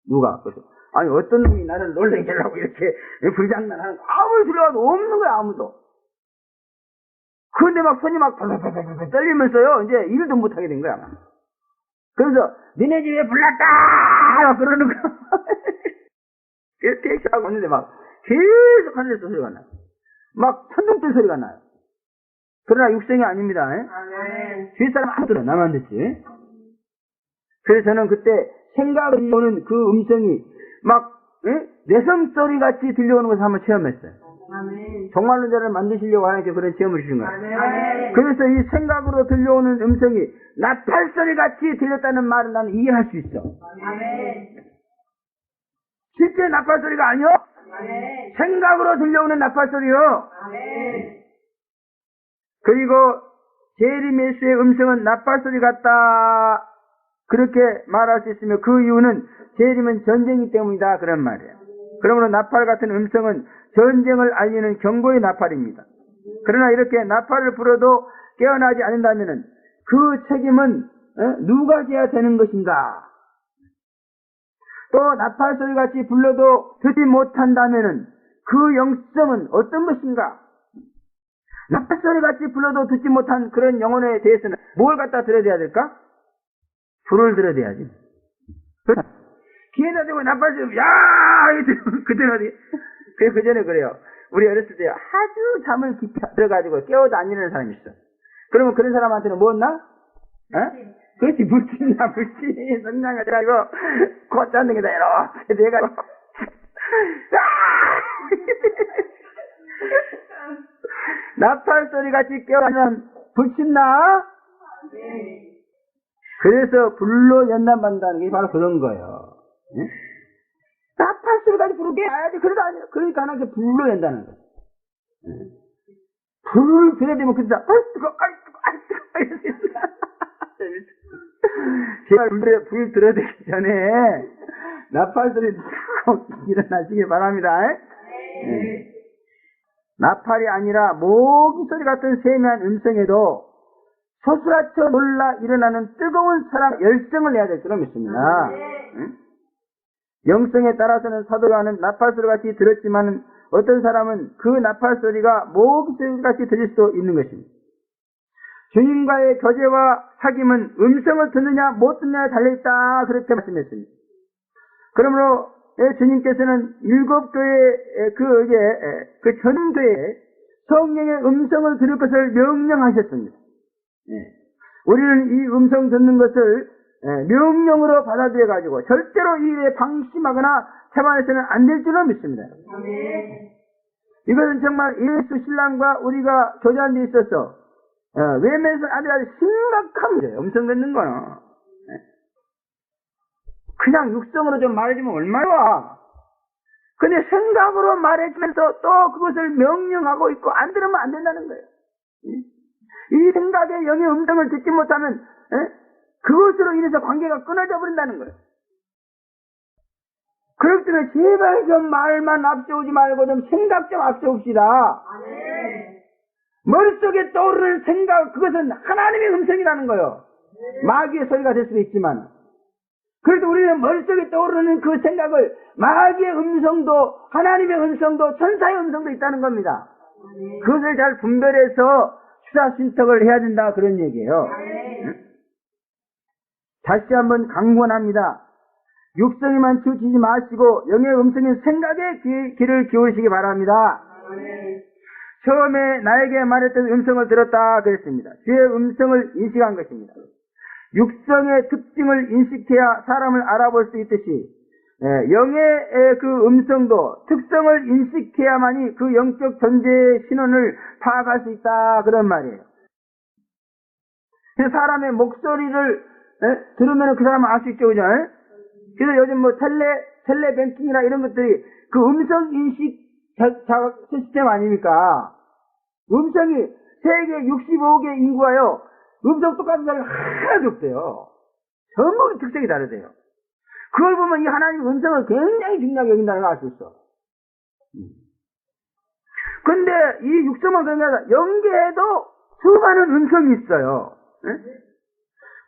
누가? 그래서, 어떤 놈이 나를 놀래게 하려고 이렇게 불장난하는 거. 아무리 들려도 없는 거야, 아무도. 그런데 손이 덜덜덜덜 떨리면서요, 이제 일도 못하게 된 거야. 그래서, 니네 집에 불났다! 그러는 거야. 이렇게 하고 있는데 계속 하늘에서 소리가 나요. 천둥 뜬 소리가 나요. 그러나 육성이 아닙니다. 주위 사람 아무도 나만 듣지. 그래서 저는 그때 생각을 오는 그 음성이 내성 소리 같이 들려오는 것을 한번 체험했어요. 정말로 저를 만드시려고 하나님께 그런 체험을 주신 거예요. 그래서 이 생각으로 들려오는 음성이 나팔 소리 같이 들렸다는 말을 나는 이해할 수 있어. 실제 나팔 소리가 아니요. 생각으로 들려오는 나팔 소리요. 그리고 재림 예수의 음성은 나팔 소리 같다. 그렇게 말할 수 있으며 그 이유는 재림은 전쟁이기 때문이다. 그런 말이에요. 그러므로 나팔 같은 음성은 전쟁을 알리는 경고의 나팔입니다. 그러나 이렇게 나팔을 불어도 깨어나지 않는다면 그 책임은 누가 져야 되는 것인가? 또 나팔 소리같이 불러도 듣지 못한다면 그 영성은 어떤 것인가? 나팔 소리같이 불러도 듣지 못한 그런 영혼에 대해서는 뭘 갖다 들어야 될까? 불을 들어야지. 귀에다 대고 나팔 소리, 야! 그때는 어디? 그 전에 그래요. 우리 어렸을 때 아주 잠을 깊이 들어가지고 깨워도 안 일어나는 사람이 있어. 그러면 그런 사람한테는 뭐였나? 그렇지, 물친나, 물친. 성냥을 해가지고, 코 잡는 게다, 이렇게 돼가지고. 나팔 소리같이 깨어나면 불친나? 그래서 불로 연단받는다는 게 바로 그런 거예요. 응? 나팔 소리까지 부르게 해야지. 그러니까 하나님께 불로 연다는 거예요. 불을 들여대면 그때 뜨거. 제가 불 들어대기 전에 나팔 소리 꼭 일어나시기 바랍니다. 네. 나팔이 아니라 모기 소리 같은 세미한 음성에도 소스라쳐 놀라 일어나는 뜨거운 사랑 열정을 내야 될 줄로 믿습니다. 영성에 따라서는 사도 요한은 나팔 소리같이 들었지만 어떤 사람은 그 나팔 소리가 모기 소리같이 들릴 수도 있는 것입니다. 주님과의 교제와 사귐은 음성을 듣느냐 못 듣느냐에 달려있다. 그렇게 말씀했습니다. 그러므로 주님께서는 일곱 교회 그 전교회에 성령의 음성을 들을 것을 명령하셨습니다. 우리는 이 음성 듣는 것을 명령으로 받아들여 가지고 절대로 이 일에 방심하거나 태반해서는 안 될 줄로 믿습니다. 이것은 정말 예수 신랑과 우리가 교제하는 데 있어서 외면에서 아주 심각한 문제예요. 음성 듣는 거는 그냥 육성으로 좀 말해주면 얼마나 좋아. 근데 생각으로 말해주면서 또 그것을 명령하고 있고 안 들으면 안 된다는 거예요. 이 생각의 영의 음성을 듣지 못하면 그것으로 인해서 관계가 끊어져 버린다는 거예요. 그렇기 때문에 제발 좀 말만 앞세우지 말고 좀 생각 좀 앞세웁시다. 머릿속에 떠오르는 생각, 그것은 하나님의 음성이라는 거예요. 마귀의 소리가 될 수도 있지만 그래도 우리는 머릿속에 떠오르는 그 생각을 마귀의 음성도 하나님의 음성도 천사의 음성도 있다는 겁니다. 그것을 잘 분별해서 수사순턱을 해야 된다 그런 얘기예요. 다시 한번 강권합니다. 육성에만 치우치지 마시고 영의 음성인 생각에 귀를 기울이시기 바랍니다. 처음에 나에게 말했던 음성을 들었다 그랬습니다. 주의 음성을 인식한 것입니다. 육성의 특징을 인식해야 사람을 알아볼 수 있듯이 영의 그 음성도 특성을 인식해야만이 그 영적 존재의 신원을 파악할 수 있다 그런 말이에요. 사람의 목소리를 들으면 그 사람은 알 수 있죠, 그죠? 그래서 요즘 텔레 텔레뱅킹이나 이런 것들이 그 음성 인식 시스템 아닙니까? 음성이 세계 65개 인구가요, 음성 똑같은 사람이 하나도 없대요. 전부 특색이 다르대요. 그걸 보면 이 하나님 음성을 굉장히 중요하게 여긴다는 걸 알 수 있어. 근데 이 육성만 그런 게 아니라 영계에도 수많은 음성이 있어요.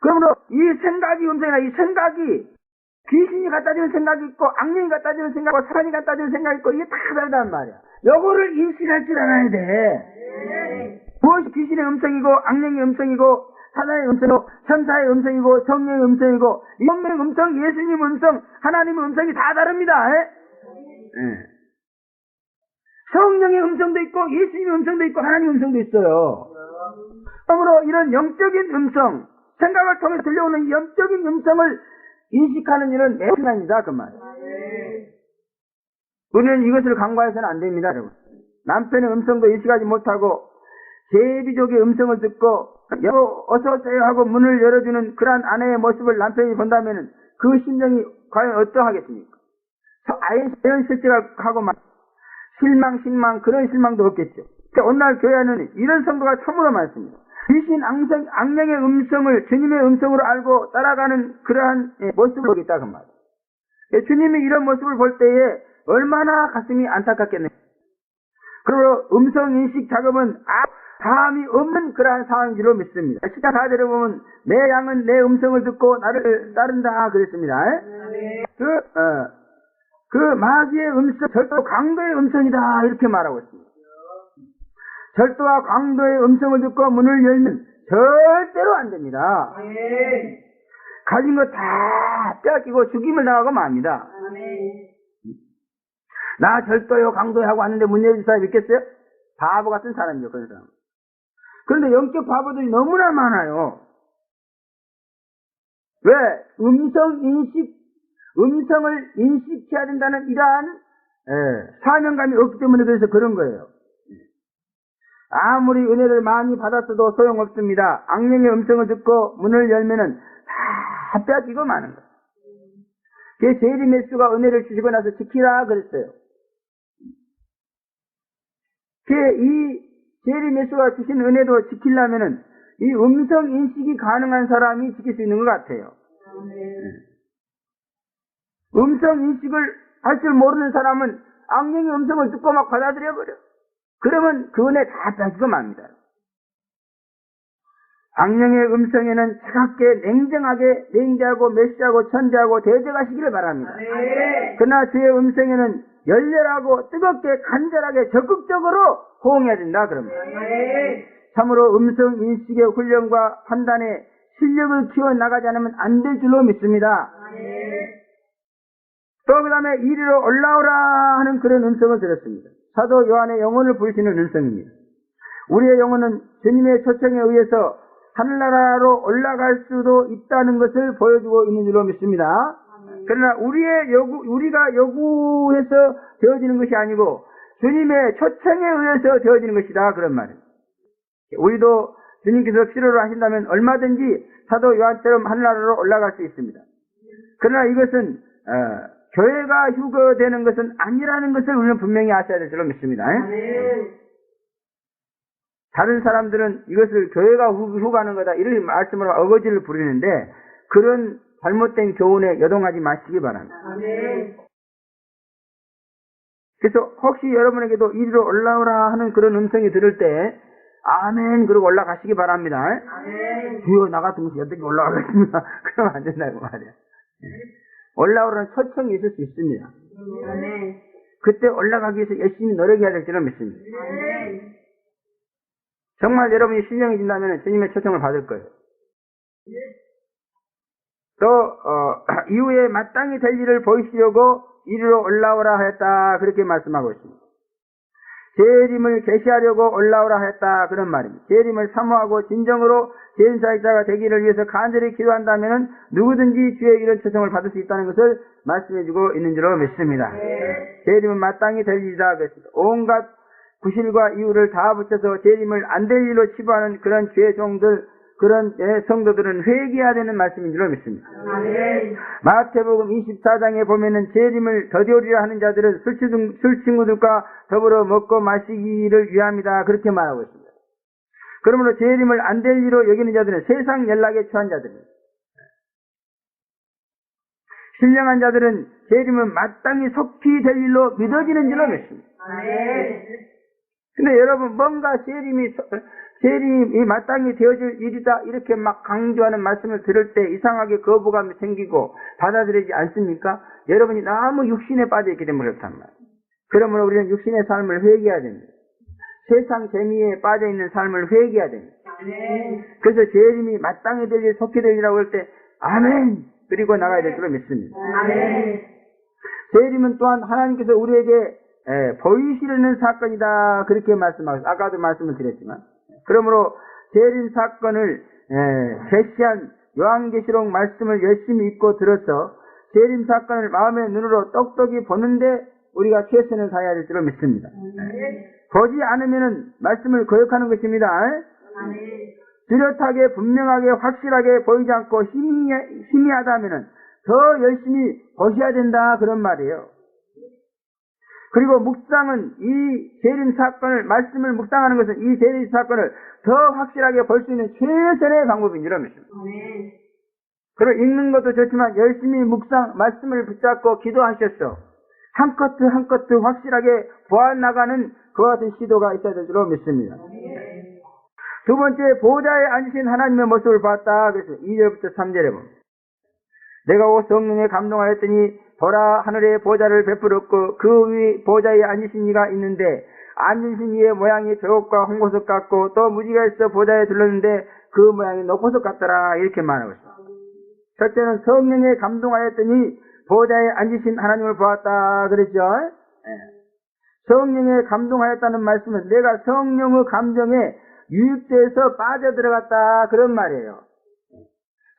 그러므로 이 생각이 음성이나 이 생각이 귀신이 갖다 주는 생각이 있고 악령이 갖다 주는 생각과 사탄이 갖다 주는 생각이 있고 이게 다 다르단 말이야. 요거를 인식할 줄 알아야 돼. 무엇이 귀신의 음성이고 악령의 음성이고 사단의 음성이고 천사의 음성이고 성령의 음성이고 영의 음성, 예수님 음성, 하나님의 음성이 다 다릅니다. 성령의 음성도 있고 예수님의 음성도 있고 하나님의 음성도 있어요. 그러므로 이런 영적인 음성, 생각을 통해 들려오는 영적인 음성을 인식하는 일은 매우 중요합니다. 그 말. 우리는 이것을 간과해서는 안 됩니다. 여러분. 남편의 음성도 인식하지 못하고 제비족의 음성을 듣고 여보 어서 오세요 하고 문을 열어주는 그러한 아내의 모습을 남편이 본다면 그 심정이 과연 어떠하겠습니까? 아예 실직하고 막 실망 그런 실망도 없겠죠. 어느 날 교회 안에는 이런 성도가 참으로 많습니다. 귀신 악령의 음성을 주님의 음성으로 알고 따라가는 그러한 모습을 보겠다 그 말이에요. 주님이 이런 모습을 볼 때에 얼마나 가슴이 안타깝겠네요. 그리고 음성 인식 작업은 다함이 없는 그러한 상황인 줄로 믿습니다. 시작 4절에 보면 내 양은 내 음성을 듣고 나를 따른다 그랬습니다. 그 마귀의 음성, 절도 강도의 음성이다 이렇게 말하고 있습니다. 절도와 강도의 음성을 듣고 문을 열면 절대로 안 됩니다. 가진 거 다 빼앗기고 죽임을 당하고 맙니다. 나 절도요 강도요 하고 왔는데 문 열어줄 사람 있겠어요? 바보 같은 사람이죠. 그런 사람. 그런데 영적 바보들이 너무나 많아요. 왜? 음성을 인식해야 된다는 이러한 사명감이 없기 때문에 그래서 그런 거예요. 아무리 은혜를 많이 받았어도 소용없습니다. 악령의 음성을 듣고 문을 열면은 다 빼앗기고 마는 거예요. 그 제리 메스가 은혜를 주시고 나서 지키라 그랬어요. 이 제리 메스가 주신 은혜도 지키려면은 이 음성 인식이 가능한 사람이 지킬 수 있는 것 같아요. 음성 인식을 할 줄 모르는 사람은 악령의 음성을 듣고 막 받아들여버려. 그러면 그 은혜 다 뺏기고 맙니다. 악령의 음성에는 차갑게 냉정하게 냉자하고 메시하고 천재하고 대적하시기를 바랍니다. 그러나 주의 음성에는 열렬하고 뜨겁게 간절하게 적극적으로 호응해야 된다 그럽니다. 참으로 음성 인식의 훈련과 판단에 실력을 키워나가지 않으면 안 될 줄로 믿습니다. 또 그 다음에 이리로 올라오라 하는 그런 음성을 들었습니다. 사도 요한의 영혼을 부르시는 음성입니다. 우리의 영혼은 주님의 초청에 의해서 하늘나라로 올라갈 수도 있다는 것을 보여주고 있는 줄로 믿습니다. 그러나 우리가 요구해서 되어지는 것이 아니고 주님의 초청에 의해서 되어지는 것이다 그런 말이에요. 우리도 주님께서 필요로 하신다면 얼마든지 사도 요한처럼 하늘나라로 올라갈 수 있습니다. 그러나 이것은 교회가 휴거되는 것은 아니라는 것을 우리는 분명히 아셔야 될 줄로 믿습니다. 다른 사람들은 이것을 교회가 휴거하는 거다 이런 말씀으로 어거지를 부리는데 그런 잘못된 교훈에 여동하지 마시기 바랍니다. 그래서 혹시 여러분에게도 이리로 올라오라 하는 그런 음성이 들을 때 아멘 그러고 올라가시기 바랍니다. 주여 나 같은 것이 어떻게 올라가겠습니까? 그러면 안 된다고 말이야. 올라오라는 초청이 있을 수 있습니다. 그때 올라가기 위해서 열심히 노력해야 될 줄은 믿습니다. 정말 여러분이 신령해진다면 주님의 초청을 받을 거예요. 또 이후에 마땅히 될 일을 보이시려고 이리로 올라오라 하였다 그렇게 말씀하고 있습니다. 재림을 계시하려고 올라오라 하였다 그런 말입니다. 재림을 사모하고 진정으로 재림사역자가 되기를 위해서 간절히 기도한다면 누구든지 주의 이런 초청을 받을 수 있다는 것을 말씀해주고 있는 줄로 믿습니다. 재림은 마땅히 될 일이다 그랬습니다. 온갖 구실과 이유를 다 붙여서 재림을 안 될 일로 치부하는 그런 죄 종들 그런 성도들은 회개해야 되는 말씀인 줄로 믿습니다. 마태복음 24장에 보면은 재림을 더디오리라 하는 자들은 술 친구들과 더불어 먹고 마시기를 위함이다 그렇게 말하고 있습니다. 그러므로 재림을 안 될 일로 여기는 자들은 세상 연락에 처한 자들입니다. 신령한 자들은 재림은 마땅히 속히 될 일로 믿어지는 줄로 믿습니다. 근데 여러분 뭔가 재림이 마땅히 되어질 일이다 이렇게 막 강조하는 말씀을 들을 때 이상하게 거부감이 생기고 받아들이지 않습니까? 여러분이 너무 육신에 빠져있기 때문에 그렇단 말이에요. 그러므로 우리는 육신의 삶을 회개해야 됩니다. 세상 재미에 빠져있는 삶을 회개해야 됩니다. 그래서 재림이 마땅히 될 일, 속히 될 일이라고 할 때 아멘! 그리고 나가야 될 줄로 믿습니다. 재림은 또한 하나님께서 우리에게 보이시려는 사건이다 그렇게 말씀하셨어요. 아까도 말씀을 드렸지만 그러므로 재림 사건을 계시한 요한계시록 말씀을 열심히 읽고 들어서 재림 사건을 마음의 눈으로 똑똑히 보는데 우리가 최선을 다해야 될 줄로 믿습니다. 보지 않으면은 말씀을 거역하는 것입니다. 뚜렷하게 분명하게 확실하게 보이지 않고 희미하다면은 더 열심히 보셔야 된다 그런 말이에요. 그리고 묵상은 이 재림 사건을 말씀을 묵상하는 것은 이 재림 사건을 더 확실하게 볼 수 있는 최선의 방법인 줄 압니다. 그리고 읽는 것도 좋지만 열심히 말씀을 붙잡고 기도하셨어. 한 커트 한 커트 확실하게 보아나가는 그와 같은 시도가 있어야 될 줄로 믿습니다. 두 번째, 보좌에 앉으신 하나님의 모습을 봤다. 그래서 2절부터 3절에 보면 내가 오 성령에 감동하였더니 보라 하늘에 보좌를 베풀었고 그 위 보좌에 앉으신 이가 있는데 앉으신 이의 모양이 저것과 홍보석 같고 또 무지가 있어 보좌에 둘렀는데 그 모양이 녹보석 같더라 이렇게 말하고 있습니다. 첫째는 성령에 감동하였더니 보좌에 앉으신 하나님을 보았다 그랬죠. 성령에 감동하였다는 말씀은 내가 성령의 감정에 유입돼서 빠져들어갔다 그런 말이에요.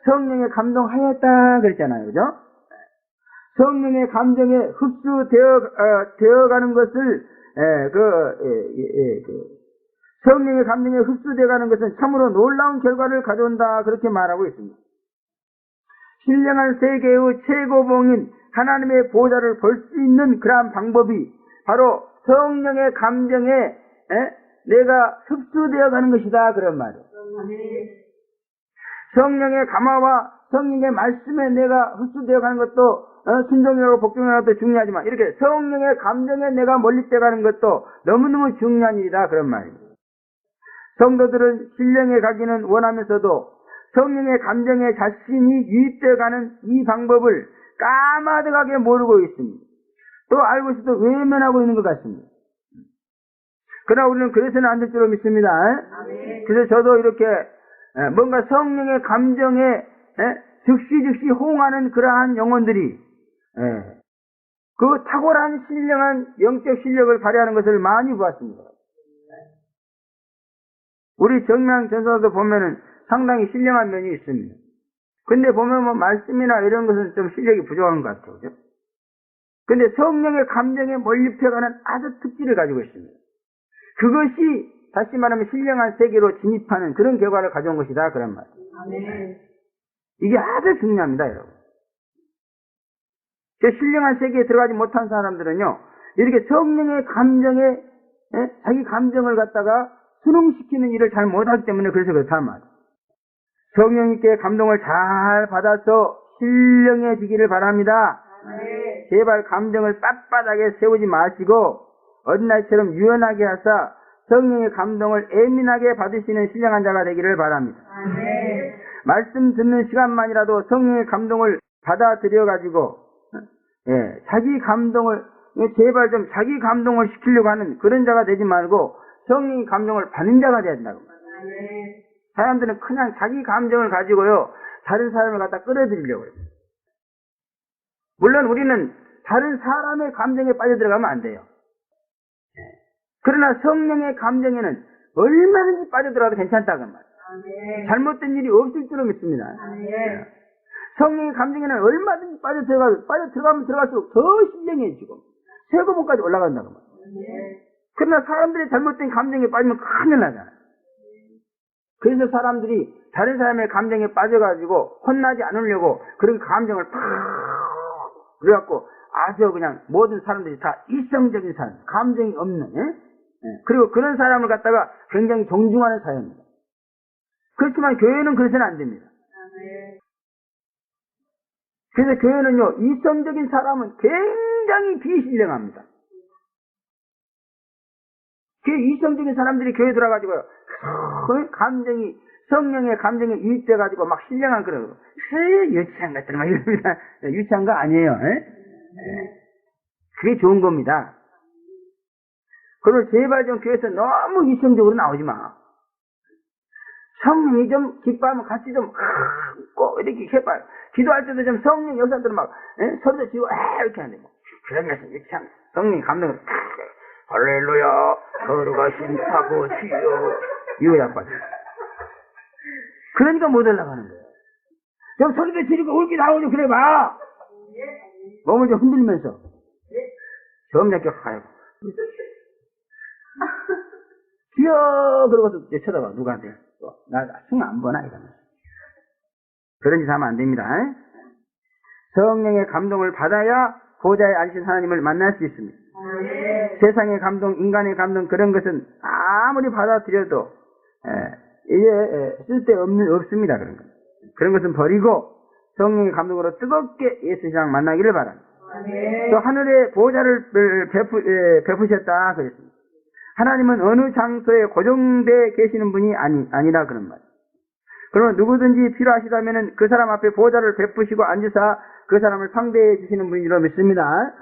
성령에 감동하였다 그랬잖아요. 그죠? 성령의 감정에 흡수되어가는 것을 성령의 감정에 흡수되어가는 것은 참으로 놀라운 결과를 가져온다 그렇게 말하고 있습니다. 신령한 세계의 최고봉인 하나님의 보좌를 볼 수 있는 그러한 방법이 바로 성령의 감정에 내가 흡수되어가는 것이다 그런 말이에요. 성령의 감화와 성령의 말씀에 내가 흡수되어가는 것도 순종하고 복종하는 것도 중요하지만 이렇게 성령의 감정에 내가 몰입되어가는 것도 너무너무 중요한 일이다 그런 말입니다. 성도들은 신령에 가기는 원하면서도 성령의 감정에 자신이 유입되어가는 이 방법을 까마득하게 모르고 있습니다. 또 알고 있어도 외면하고 있는 것 같습니다. 그러나 우리는 그래서는 안 될 줄로 믿습니다. 그래서 저도 이렇게 뭔가 성령의 감정에 즉시 호응하는 그러한 영혼들이 그 탁월한 신령한 영적 실력을 발휘하는 것을 많이 보았습니다. 우리 정명 전사도 보면은 상당히 신령한 면이 있습니다. 근데 보면 뭐 말씀이나 이런 것은 좀 실력이 부족한 것 같아요. 그죠? 근데 성령의 감정에 몰입해가는 아주 특질을 가지고 있습니다. 그것이 다시 말하면 신령한 세계로 진입하는 그런 결과를 가져온 것이다 그런 말이에요. 이게 아주 중요합니다 여러분. 신령한 세계에 들어가지 못한 사람들은요 이렇게 성령의 감정에 자기 감정을 갖다가 순응시키는 일을 잘 못하기 때문에 그래서 그렇단 말이에요. 성령님께 감동을 잘 받아서 신령해지기를 바랍니다. 제발 감정을 빳빳하게 세우지 마시고 어린아이처럼 유연하게 하사 성령의 감동을 예민하게 받으시는 신령한 자가 되기를 바랍니다. 말씀 듣는 시간만이라도 성령의 감동을 받아들여가지고 자기 감동을 제발 좀 자기 감동을 시키려고 하는 그런 자가 되지 말고 성령의 감동을 받는 자가 돼야 된다고 말이에요. 사람들은 그냥 자기 감정을 가지고요 다른 사람을 갖다 끌어들이려고 해요. 물론 우리는 다른 사람의 감정에 빠져들어가면 안 돼요. 그러나 성령의 감정에는 얼마든지 빠져들어가도 괜찮다고 말이에요. 잘못된 일이 없을 줄로 믿습니다. 성령의 감정에는 얼마든지 빠져들어가면 들어갈수록 더 신령해지고 최고봉까지 올라간다고 말이에요. 그러나 사람들이 잘못된 감정에 빠지면 큰일 나잖아요. 그래서 사람들이 다른 사람의 감정에 빠져가지고 혼나지 않으려고 그런 감정을 팍 그래갖고 아주 그냥 모든 사람들이 다 이성적인 사람, 감정이 없는, 예? 예. 그리고 그런 사람을 갖다가 굉장히 존중하는 사회입니다. 그렇지만 교회는 그래서는 안 됩니다. 그래서 교회는요, 이성적인 사람은 굉장히 비신령합니다. 그 이성적인 사람들이 교회 들어가지고요, 감정이, 성령의 감정에 유입돼가지고 막 신령한 그런, 유치한 것들 막 이럽니다. 유치한 거 아니에요. 예? 그게 좋은 겁니다. 그러면 제발 좀 교회에서 너무 이성적으로 나오지 마. 성령이 좀 기뻐하면 같이 좀 꼭 이렇게 해봐요. 기도할 때도 좀 성령 여사들은 막 소리도 지고 이렇게 하는데 뭐 그런 것은 유치한 성령이 감동을 할렐루야 거룩하신 사고 주여 이거야 빠져. 그러니까 못 올라가는 거예요. 좀 소리도 지르고 울기 나오죠. 그래 봐. 몸을 좀 흔들면서 점잖게 하고 귀여 그러고서 이제 쳐다봐. 누구한테 나 승 안 보나 이러면서 그런 짓 하면 안 됩니다. 성령의 감동을 받아야 보좌에 앉으신 하나님을 만날 수 있습니다. 세상의 감동, 인간의 감동 그런 것은 아무리 받아들여도 이제 쓸데없는 없습니다. 그런 것은 버리고 성령의 감동으로 뜨겁게 예수 신앙 만나기를 바랍니다. 또 하늘의 보좌를 베푸셨다 그랬습니다. 하나님은 어느 장소에 고정되어 계시는 분이 아니라 그런 말. 그러면 누구든지 필요하시다면 그 사람 앞에 보좌를 베푸시고 앉으사 그 사람을 상대해 주시는 분이라고 믿습니다.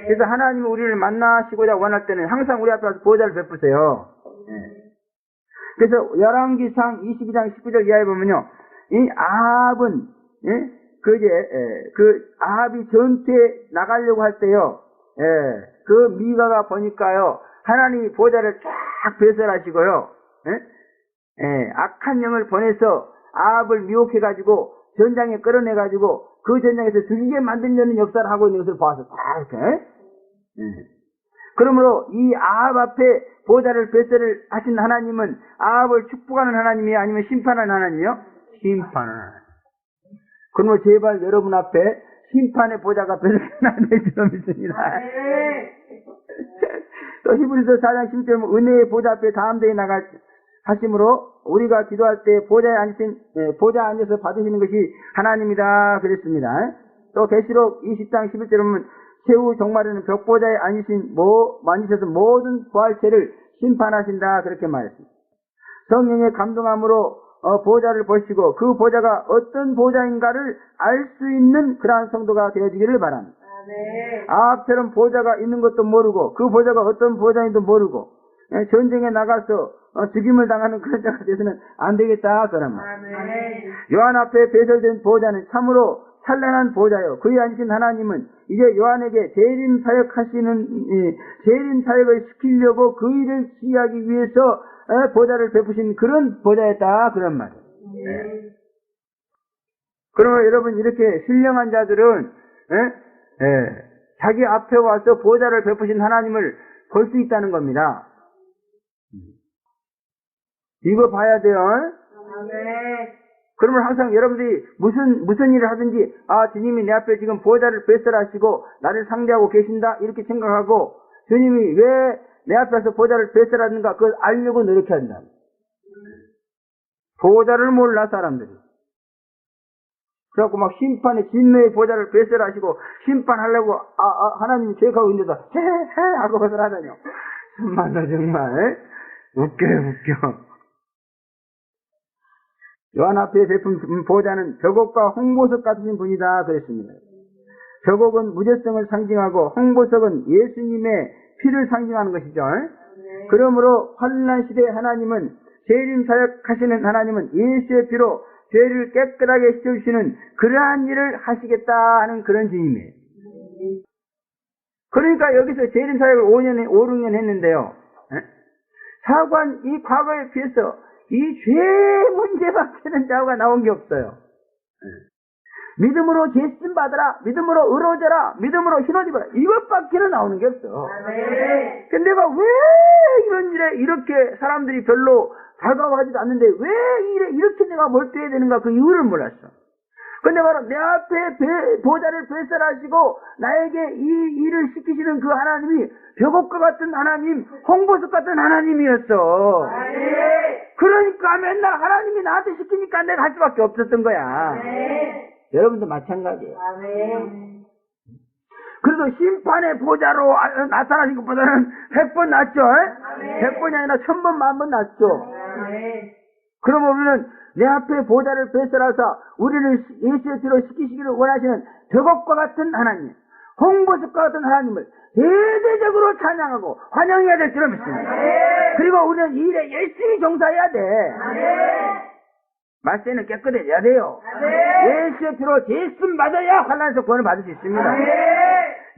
그래서 하나님은 우리를 만나시고자 원할 때는 항상 우리 앞에 와서 보좌를 베푸세요. 그래서 열왕기상 22장 19절 이하에 보면요, 이 아합은 그 아합이 전투에 나가려고 할 때요, 그 미가가 보니까요, 하나님이 보좌를 쫙 배설하시고요, 악한 영을 보내서 아합을 미혹해가지고 전장에 끌어내가지고 그 전장에서 죽이게 만들려는 역사를 하고 있는 것을 봐서 다 이렇게. 그러므로 이 아합 앞에 보좌를 배설을 하신 하나님은 아합을 축복하는 하나님이에요? 아니면 심판하는 하나님이요? 심판하는 하나님. 그러므로 제발 여러분 앞에 심판의 보좌가 배설이 될 줄 믿습니다. 또 히브리서 4장 10절 은혜의 보좌 앞에 다음대에 나갈 하심으로 우리가 기도할 때 보좌에 앉아서 받으시는 것이 하나님이다 그랬습니다. 또 계시록 20장 11절에 보면 최후 종말에는 벽보좌에 앉으셔서 모든 부활체를 심판하신다 그렇게 말했습니다. 성령의 감동함으로 보좌를 보시고 그 보좌가 어떤 보좌인가를 알 수 있는 그러한 성도가 되어지기를 바랍니다. 아합처럼 보좌가 있는 것도 모르고 그 보좌가 어떤 보좌인도 모르고 전쟁에 나가서 죽임을 당하는 그런 자가 되서는 안 되겠다 그런 말. 요한 앞에 배설된 보좌는 참으로 찬란한 보좌요. 그에 앉으신 하나님은 이제 요한에게 재림 사역을 시키려고 그 일을 시하기 위해서 보좌를 베푸신 그런 보좌였다 그런 말이에요. 그러면 여러분 이렇게 신령한 자들은 자기 앞에 와서 보좌를 베푸신 하나님을 볼 수 있다는 겁니다. 이거 봐야 돼요. 그러면 항상 여러분들이 무슨 일을 하든지 주님이 내 앞에 지금 보좌를 배설하시고 나를 상대하고 계신다 이렇게 생각하고 주님이 왜 내 앞에서 보좌를 배설하는가 그걸 알려고 노력해야 한다. 보좌를 몰라 사람들이. 그래갖고 막 심판의 진노의 보좌를 배설하시고 심판하려고 하나님이 계획하고 있는데도 헤헤 하고 그것을 하다니요. 정말 웃겨. 요한 앞에 베푼 보좌는 벽옥과 홍보석 같으신 분이다 그랬습니다. 벽옥은 무죄성을 상징하고 홍보석은 예수님의 피를 상징하는 것이죠. 그러므로 환난 시대의 하나님은 재림 사역하시는 하나님은 예수의 피로 죄를 깨끗하게 씻어주시는 그러한 일을 하시겠다 하는 그런 주님이에요. 그러니까 여기서 재림 사역을 5년, 6년 했는데요. 사관 이 과거에 비해서 이 죄 문제밖에는 자우가 나온 게 없어요. 믿음으로 죄씀 받으라, 믿음으로 의로워져라, 믿음으로 흰옷 입어라 이것밖에는 나오는 게 없어. 근데 내가 왜 이런 일에 이렇게 사람들이 별로 다가가지도 않는데 왜 이렇게 내가 몰두해야 되는가 그 이유를 몰랐어. 근데 바로 내 앞에 보좌를 배설하시고 나에게 이 일을 시키시는 그 하나님이 벽옥과 같은 하나님, 홍보석 같은 하나님이었어. 그러니까 맨날 하나님이 나한테 시키니까 내가 할 수밖에 없었던 거야. 여러분도 마찬가지예요. 그래도 심판의 보좌로 나타나신 것보다는 100번 낫죠. 100번이 아니라 1000번, 10,000번 낫죠. 그럼 우리는 내 앞에 보좌를 배설하사 우리를 예수의 뒤로 시키시기를 원하시는 벽옥과 같은 하나님, 홍보석과 같은 하나님을 대대적으로 찬양하고 환영해야 될 줄을 믿습니다. 그리고 우리는 이 일에 열심히 종사해야 돼. 말세는 깨끗해져야 돼요. 예수의 피로 제씀 받아야 환난에서 구원을 받을 수 있습니다.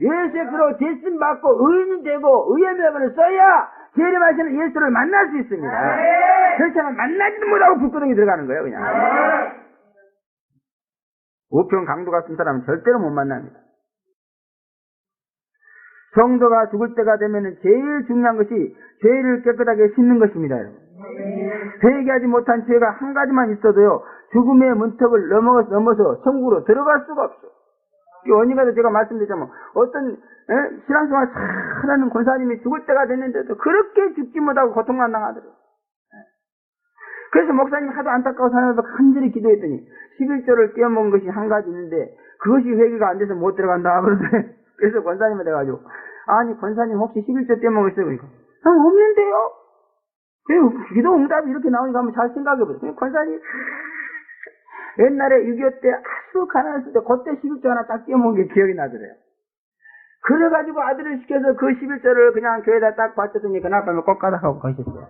예수의 피로 제씀 받고 의인이 되고 의의 명분을 써야 재림하시는 예수를 만날 수 있습니다. 그렇지 않으면 만나지도 못하고 불구덩이 들어가는 거예요, 그냥. 우평 강도 같은 사람은 절대로 못 만납니다. 성도가 죽을 때가 되면 제일 중요한 것이 죄를 깨끗하게 씻는 것입니다, 여러분. 회개하지 못한 죄가 한 가지만 있어도요, 죽음의 문턱을 넘어서 천국으로 들어갈 수가 없어요. 언니가도 제가 말씀드렸지만, 어떤 신앙생활 잘하는 권사님이 죽을 때가 됐는데도 그렇게 죽지 못하고 고통만 당하더라고요. 그래서 목사님 하도 안타까워 사면서 간절히 기도했더니 11조를 떼어먹은 것이 한 가지 있는데 그것이 회개가 안 돼서 못 들어간다 그러더래. 그래서 권사님한테 가지고, 아니 권사님 혹시 11조 떼어먹었어요? 그러니까 없는데요? 기도 응답이 이렇게 나오니까 한번 잘 생각해보세요. 권사님 옛날에 6.25 때 아주 가난했을 때 그때 11조 하나 딱 떼어먹은 게 기억이 나더래요. 그래가지고 아들을 시켜서 그 11조를 그냥 교회에다 딱 바쳤더니 그날 밤에 꽃가닥하고 가셨어요.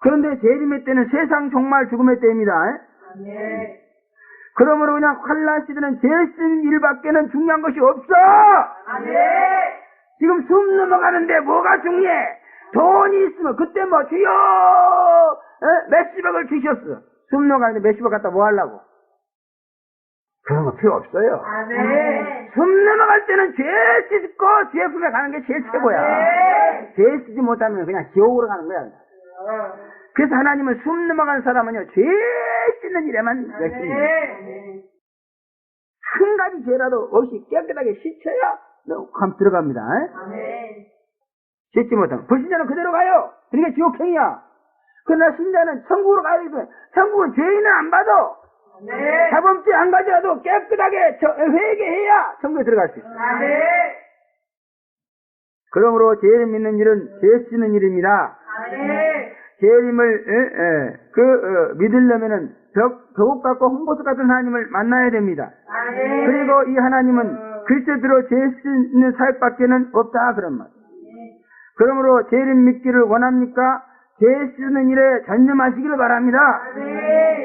그런데 재림의 때는 세상 종말 죽음의 때입니다. 그러므로 그냥 환난 시대는 죄 쓰는 일밖에는 중요한 것이 없어. 지금 숨 넘어가는데 뭐가 중요해? 돈이 있으면 그때 뭐 주여 몇십억을 주셨어. 숨 넘어가는데 몇십억 갖다 뭐 하려고? 그런 거 필요 없어요. 숨 넘어갈 때는 죄 씻고 죄 품에 가는 게 제일 최고야. 죄 쓰지 못하면 그냥 지옥으로 가는 거야. 그래서 하나님은 숨 넘어가는 사람은요, 죄 씻는 일에만 열심히 해요. 한 가지 죄라도 없이 깨끗하게 씻어야 감 들어갑니다. 씻지 못하면 불신자는 그대로 가요. 그러니까 지옥행이야. 그러나 신자는 천국으로 가야 되기 때문에 천국은 죄인은 안 받아. 자범죄 안 가져도 깨끗하게 회개해야 천국에 들어갈 수 있어요. 그러므로 죄를 믿는 일은 죄 씻는 일입니다. 재림을 믿으려면은 벽옥 같고 홍보석 같은 하나님을 만나야 됩니다. 그리고 이 하나님은 그리스도로 죄 씻는 사역밖에는 없다 그런 말. 그러므로 재림 믿기를 원합니까? 죄 씻는 일에 전념하시기를 바랍니다.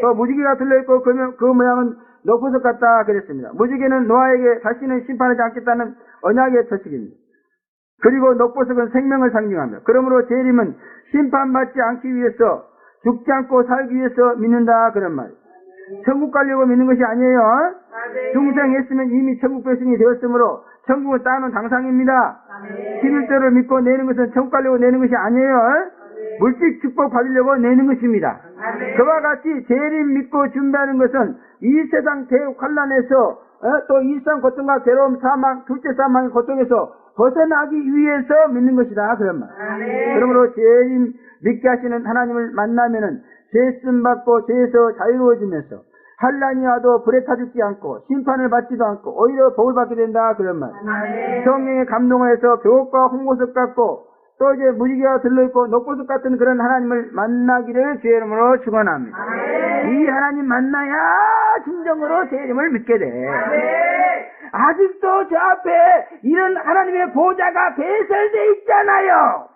또 무지개가 들려있고 그 모양은 녹보석 같다 그랬습니다. 무지개는 노아에게 다시는 심판하지 않겠다는 언약의 표식입니다. 그리고 녹보석은 생명을 상징합니다. 그러므로 재림은 심판받지 않기 위해서 죽지 않고 살기 위해서 믿는다 그런 말. 천국 가려고 믿는 것이 아니에요. 중생했으면 이미 천국 백성이 되었으므로 천국은 따놓은 당상입니다. 11조를 믿고 내는 것은 천국 가려고 내는 것이 아니에요. 물질 축복 받으려고 내는 것입니다. 그와 같이 재림 믿고 준비하는 것은 이 세상 대환난에서 또 일상 고통과 괴로움, 사망, 둘째 사망의 고통에서 벗어나기 위해서 믿는 것이다 그런 말. 그러므로 재림 믿게 하시는 하나님을 만나면은 죄씀 받고 죄에서 자유로워지면서 환난이 와도 불에 타죽지 않고 심판을 받지도 않고 오히려 복을 받게 된다 그런 말. 성령의 감동하여서 벽옥과 홍보석 같고 또 이제 무지개가 들러있고 녹보석 같은 그런 하나님을 만나기를 주의 이름으로 축원합니다. 이 하나님 만나야 진정으로 제 이름을 믿게 돼. 아직도 저 앞에 이런 하나님의 보좌가 배설되어 있잖아요.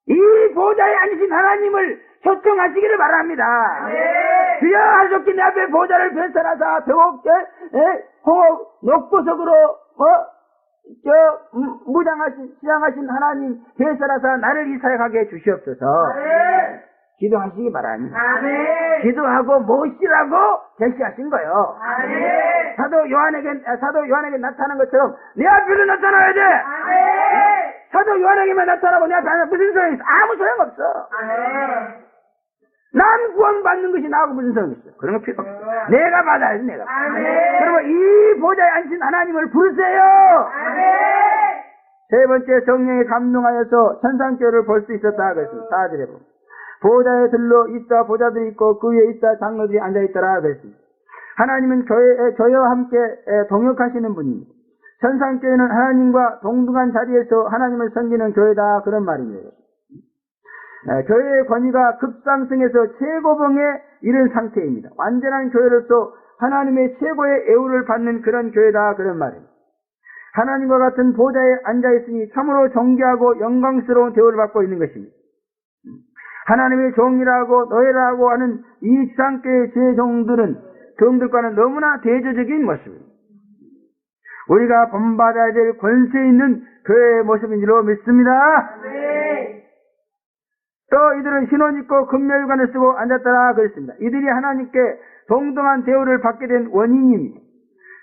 이 보좌에 앉으신 하나님을 초청하시기를 바랍니다. 주여 하셨기 내 앞에 보좌를 배설하사 벽옥 홍옥 녹보석으로 시장하신 하나님 배설하사 나를 이 사역하게 해 주시옵소서. 기도하시기 바랍니다. 기도하고 무엇이라고 제시하신 거예요. 사도 요한에게 나타난 것처럼 내 앞에도 나타나야 돼. 사도 요한에게만 나타나고 내 앞에 하나 무슨 소용이 있어? 아무 소용없어. 난 구원받는 것이 나하고 무슨 소용이 있어? 그런 거 필요 없어. 내가 받아야지, 내가. 그러면 이 보좌에 앉으신 하나님을 부르세요. 세 번째, 성령에 감동하여서 천상교회를 볼 수 있었다 그랬습니다. 4절에 보면 보좌에 들러 있다 보좌들이 있고 그 위에 있다 장로들이 앉아있더라 그랬습니다. 하나님은 저희와 함께 동역하시는 분입니다. 천상교회는 하나님과 동등한 자리에서 하나님을 섬기는 교회다 그런 말입니다. 교회의 권위가 급상승해서 최고봉에 이른 상태입니다. 완전한 교회로서 하나님의 최고의 애우를 받는 그런 교회다 그런 말입니다. 하나님과 같은 보좌에 앉아있으니 참으로 존귀하고 영광스러운 대우를 받고 있는 것입니다. 하나님의 종이라고 노예라고 하는 이 지상교회의 제종들과는 너무나 대조적인 모습입니다. 우리가 본받아야 될 권세 있는 교회의 모습인 줄로 믿습니다. 또 이들은 흰옷 입고 금멸관을 쓰고 앉았더라 그랬습니다. 이들이 하나님께 동등한 대우를 받게 된 원인입니다.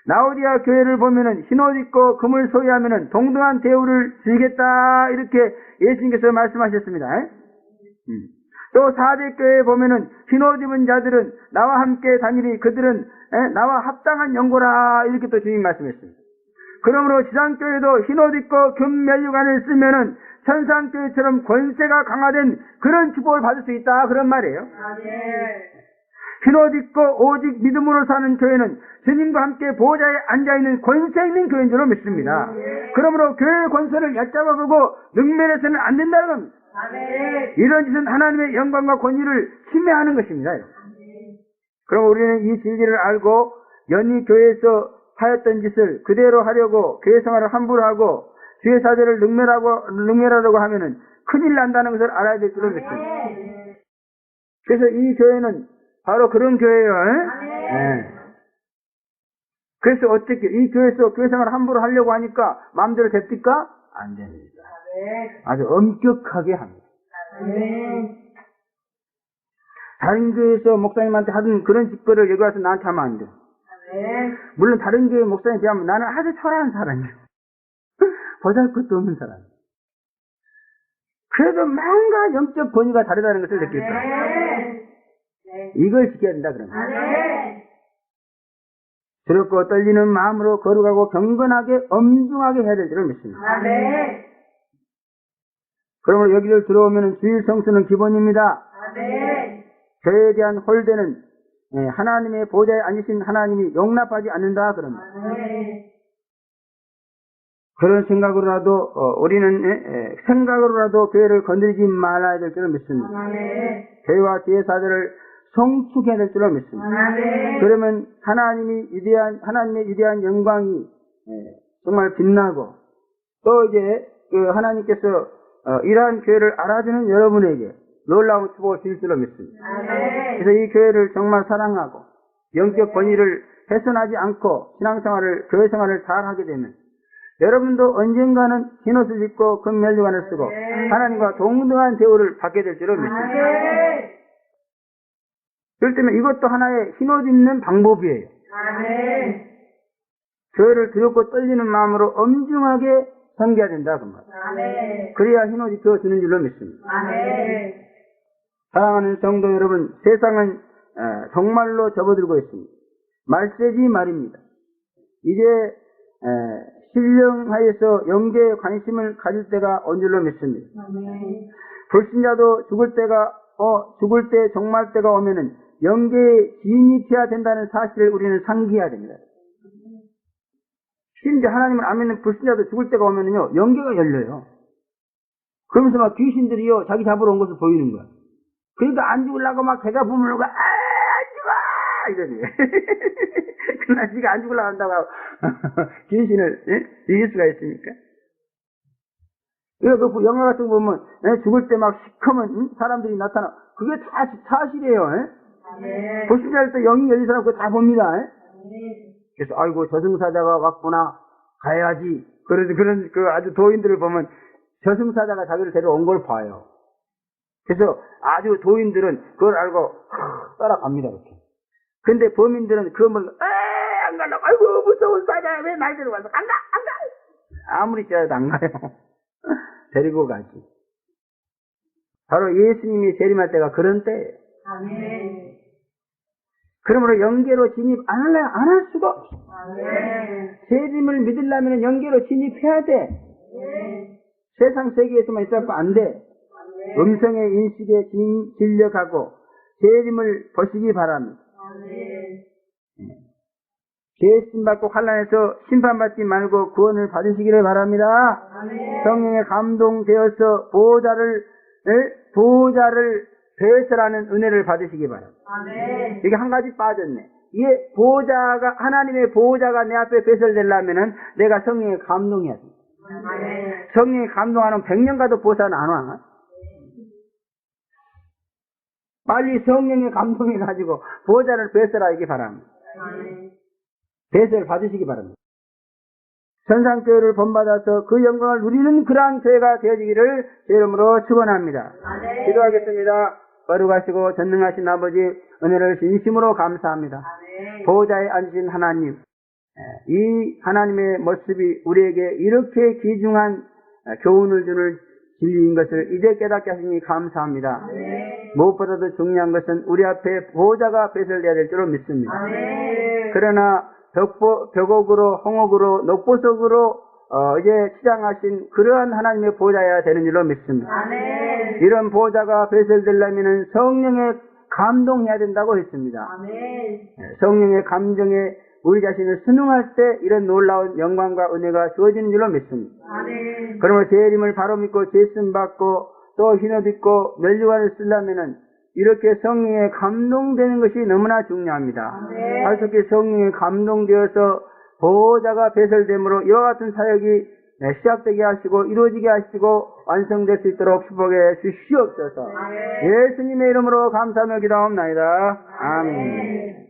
라오디아 교회를 보면은 흰옷 입고 금을 소유하면은 동등한 대우를 주겠다 이렇게 예수님께서 말씀하셨습니다. 또 사대 교회에 보면은 흰옷 입은 자들은 나와 함께 다니리 그들은 나와 합당한 연고라 이렇게 또 주님 말씀했습니다. 그러므로 지상교회도 흰옷 입고 금면류관을 쓰면은 천상교회처럼 권세가 강화된 그런 축복을 받을 수 있다 그런 말이에요. 흰옷 입고 오직 믿음으로 사는 교회는 주님과 함께 보좌에 앉아있는 권세 있는 교회인 줄로 믿습니다. 그러므로 교회의 권세를 얕잡아보고 능멸해서는 안 된다는 겁니다. 이런 짓은 하나님의 영광과 권위를 침해하는 것입니다. 그럼 우리는 이 진리를 알고 연히 교회에서 하였던 짓을 그대로 하려고 교회 생활을 함부로 하고 주의 사제를 능멸하려고 하면은 큰일 난다는 것을 알아야 될 줄로 믿습니다. 그래서 이 교회는 바로 그런 교회예요. 그래서 어떻게 이 교회에서 교회 생활을 함부로 하려고 하니까 마음대로 됩니까? 안 됩니다. 아주 엄격하게 합니다. 다른 교회에서 목사님한테 하던 그런 짓거리를 여기 와서 나한테 하면 안 돼. 물론 다른 교회 목사님에 비하면 나는 아주 초라한 사람이에요. 보잘것도 없는 사람이에요. 그래도 뭔가 영적 권위가 다르다는 것을 느꼈어요. 이걸 지켜야 된다 그러면. 두렵고 떨리는 마음으로 거룩하고 경건하게 엄중하게 해야 될 줄을 믿습니다. 그러므로 여기를 들어오면 주일 성수는 기본입니다. 교회에 대한 홀대는 하나님의 보좌에 앉으신 하나님이 용납하지 않는다 그럽니다. 그런 생각으로라도 우리는 생각으로라도 교회를 건드리지 말아야 될 줄을 믿습니다. 교회와 지혜 사제를 성축해야 될 줄로 믿습니다. 그러면 하나님의 위대한 영광이 정말 빛나고 또 이제 하나님께서 이러한 교회를 알아주는 여러분에게 놀라운 축복을 주실 줄로 믿습니다. 그래서 이 교회를 정말 사랑하고 영적 권위를 훼손하지 않고 신앙생활을 교회 생활을 잘 하게 되면 여러분도 언젠가는 흰옷을 입고 금면류관을 쓰고 하나님과 동등한 대우를 받게 될 줄로 믿습니다. 그럴 때면 이것도 하나의 흰옷 입는 방법이에요. 교회를 두렵고 떨리는 마음으로 엄중하게 섬겨야 된다 그 말. 그래야 흰옷 입혀주는 줄로 믿습니다. 사랑하는 성도 여러분, 세상은 정말로 접어들고 있습니다. 말세지 말입니다. 이제 신령하여서 영계에 관심을 가질 때가 온 줄로 믿습니다. 불신자도 죽을 때 종말 때가 오면은 영계에 지인이 되어야 된다는 사실을 우리는 상기해야 됩니다. 심지어 하나님을 안 믿는 불신자도 죽을 때가 오면은요, 영계가 열려요. 그러면서 막 귀신들이요, 자기 잡으러 온 것을 보이는 거야. 그러니까 안 죽으려고 막 개가 부물고, 안 죽어! 이러지. 그러나 지가 안 죽으려고 한다고 하고, 귀신을, 이길 수가 있습니까? 이거 그 영화 같은 거 보면, 죽을 때 막 시커먼 사람들이 나타나. 그게 다 사실이에요. 불신자일 때 영이 열린 사람 그거 다 봅니다. 그래서, 아이고, 저승사자가 왔구나. 가야지. 그런, 아주 도인들을 보면, 저승사자가 자기를 데려온 걸 봐요. 그래서 아주 도인들은 그걸 알고, 따라갑니다, 이렇게. 근데 범인들은 그걸 보면, 안 간다고, 아이고, 무서운 사자야. 왜 날 데려와서? 안 가! 아무리 찌라도 안 가요. 데리고 가지. 바로 예수님이 재림할 때가 그런 때예요. 아멘. 그러므로 영계로 진입 안 할래? 안 할 수가 없어. 아멘. 재림을 믿으려면 영계로 진입해야 돼. 네. 세상 세계에서만 있어도 안 돼. 아멘. 음성의 인식에 진력하고 재림을 보시기 바랍니다. 아멘. 죄심 받고 환난에서 심판받지 말고 구원을 받으시기를 바랍니다. 아멘. 성령에 감동되어서 보호자를 배설하는 은혜를 받으시기 바랍니다. 아멘. 여기 한 가지 빠졌네. 이게 하나님의 보호자가 내 앞에 배설되려면은 내가 성령에 감동해야 돼. 아멘. 성령에 감동하는 100년 가도 보살은 안 와. 빨리 성령에 감동해가지고 보호자를 배설하기 바랍니다. 아멘. 배설 받으시기 바랍니다. 천상교회를 본받아서 그 영광을 누리는 그러한 교회가 되어지기를 제 이름으로 축원합니다. 아멘. 기도하겠습니다. 거룩하시고 전능하신 아버지 은혜를 진심으로 감사합니다. 아멘. 보호자에 앉으신 하나님, 이 하나님의 모습이 우리에게 이렇게 귀중한 교훈을 주는 진리인 것을 이제 깨닫게 하시니 감사합니다. 아멘. 무엇보다도 중요한 것은 우리 앞에 보호자가 배설되어야 될 줄로 믿습니다. 아멘. 그러나 벽옥으로 홍옥으로 녹보석으로 이제 치장하신 그러한 하나님의 보호자여야 되는 줄로 믿습니다. 아멘. 이런 보호자가 배설되려면 성령에 감동해야 된다고 했습니다. 아멘. 성령의 감정에 우리 자신을 순응할 때 이런 놀라운 영광과 은혜가 주어지는 줄로 믿습니다. 아멘. 그러므로 재림을 바로 믿고 제씀 받고 또 휘너듣고 멸류관을 쓰려면은 이렇게 성령에 감동되는 것이 너무나 중요합니다. 아멘. 하루속히 성령에 감동되어서 보호자가 배설됨으로 이와 같은 사역이 시작되게 하시고 이루어지게 하시고 완성될 수 있도록 축복해 주시옵소서. 아멘. 예수님의 이름으로 감사하며 기도하옵나이다. 아멘.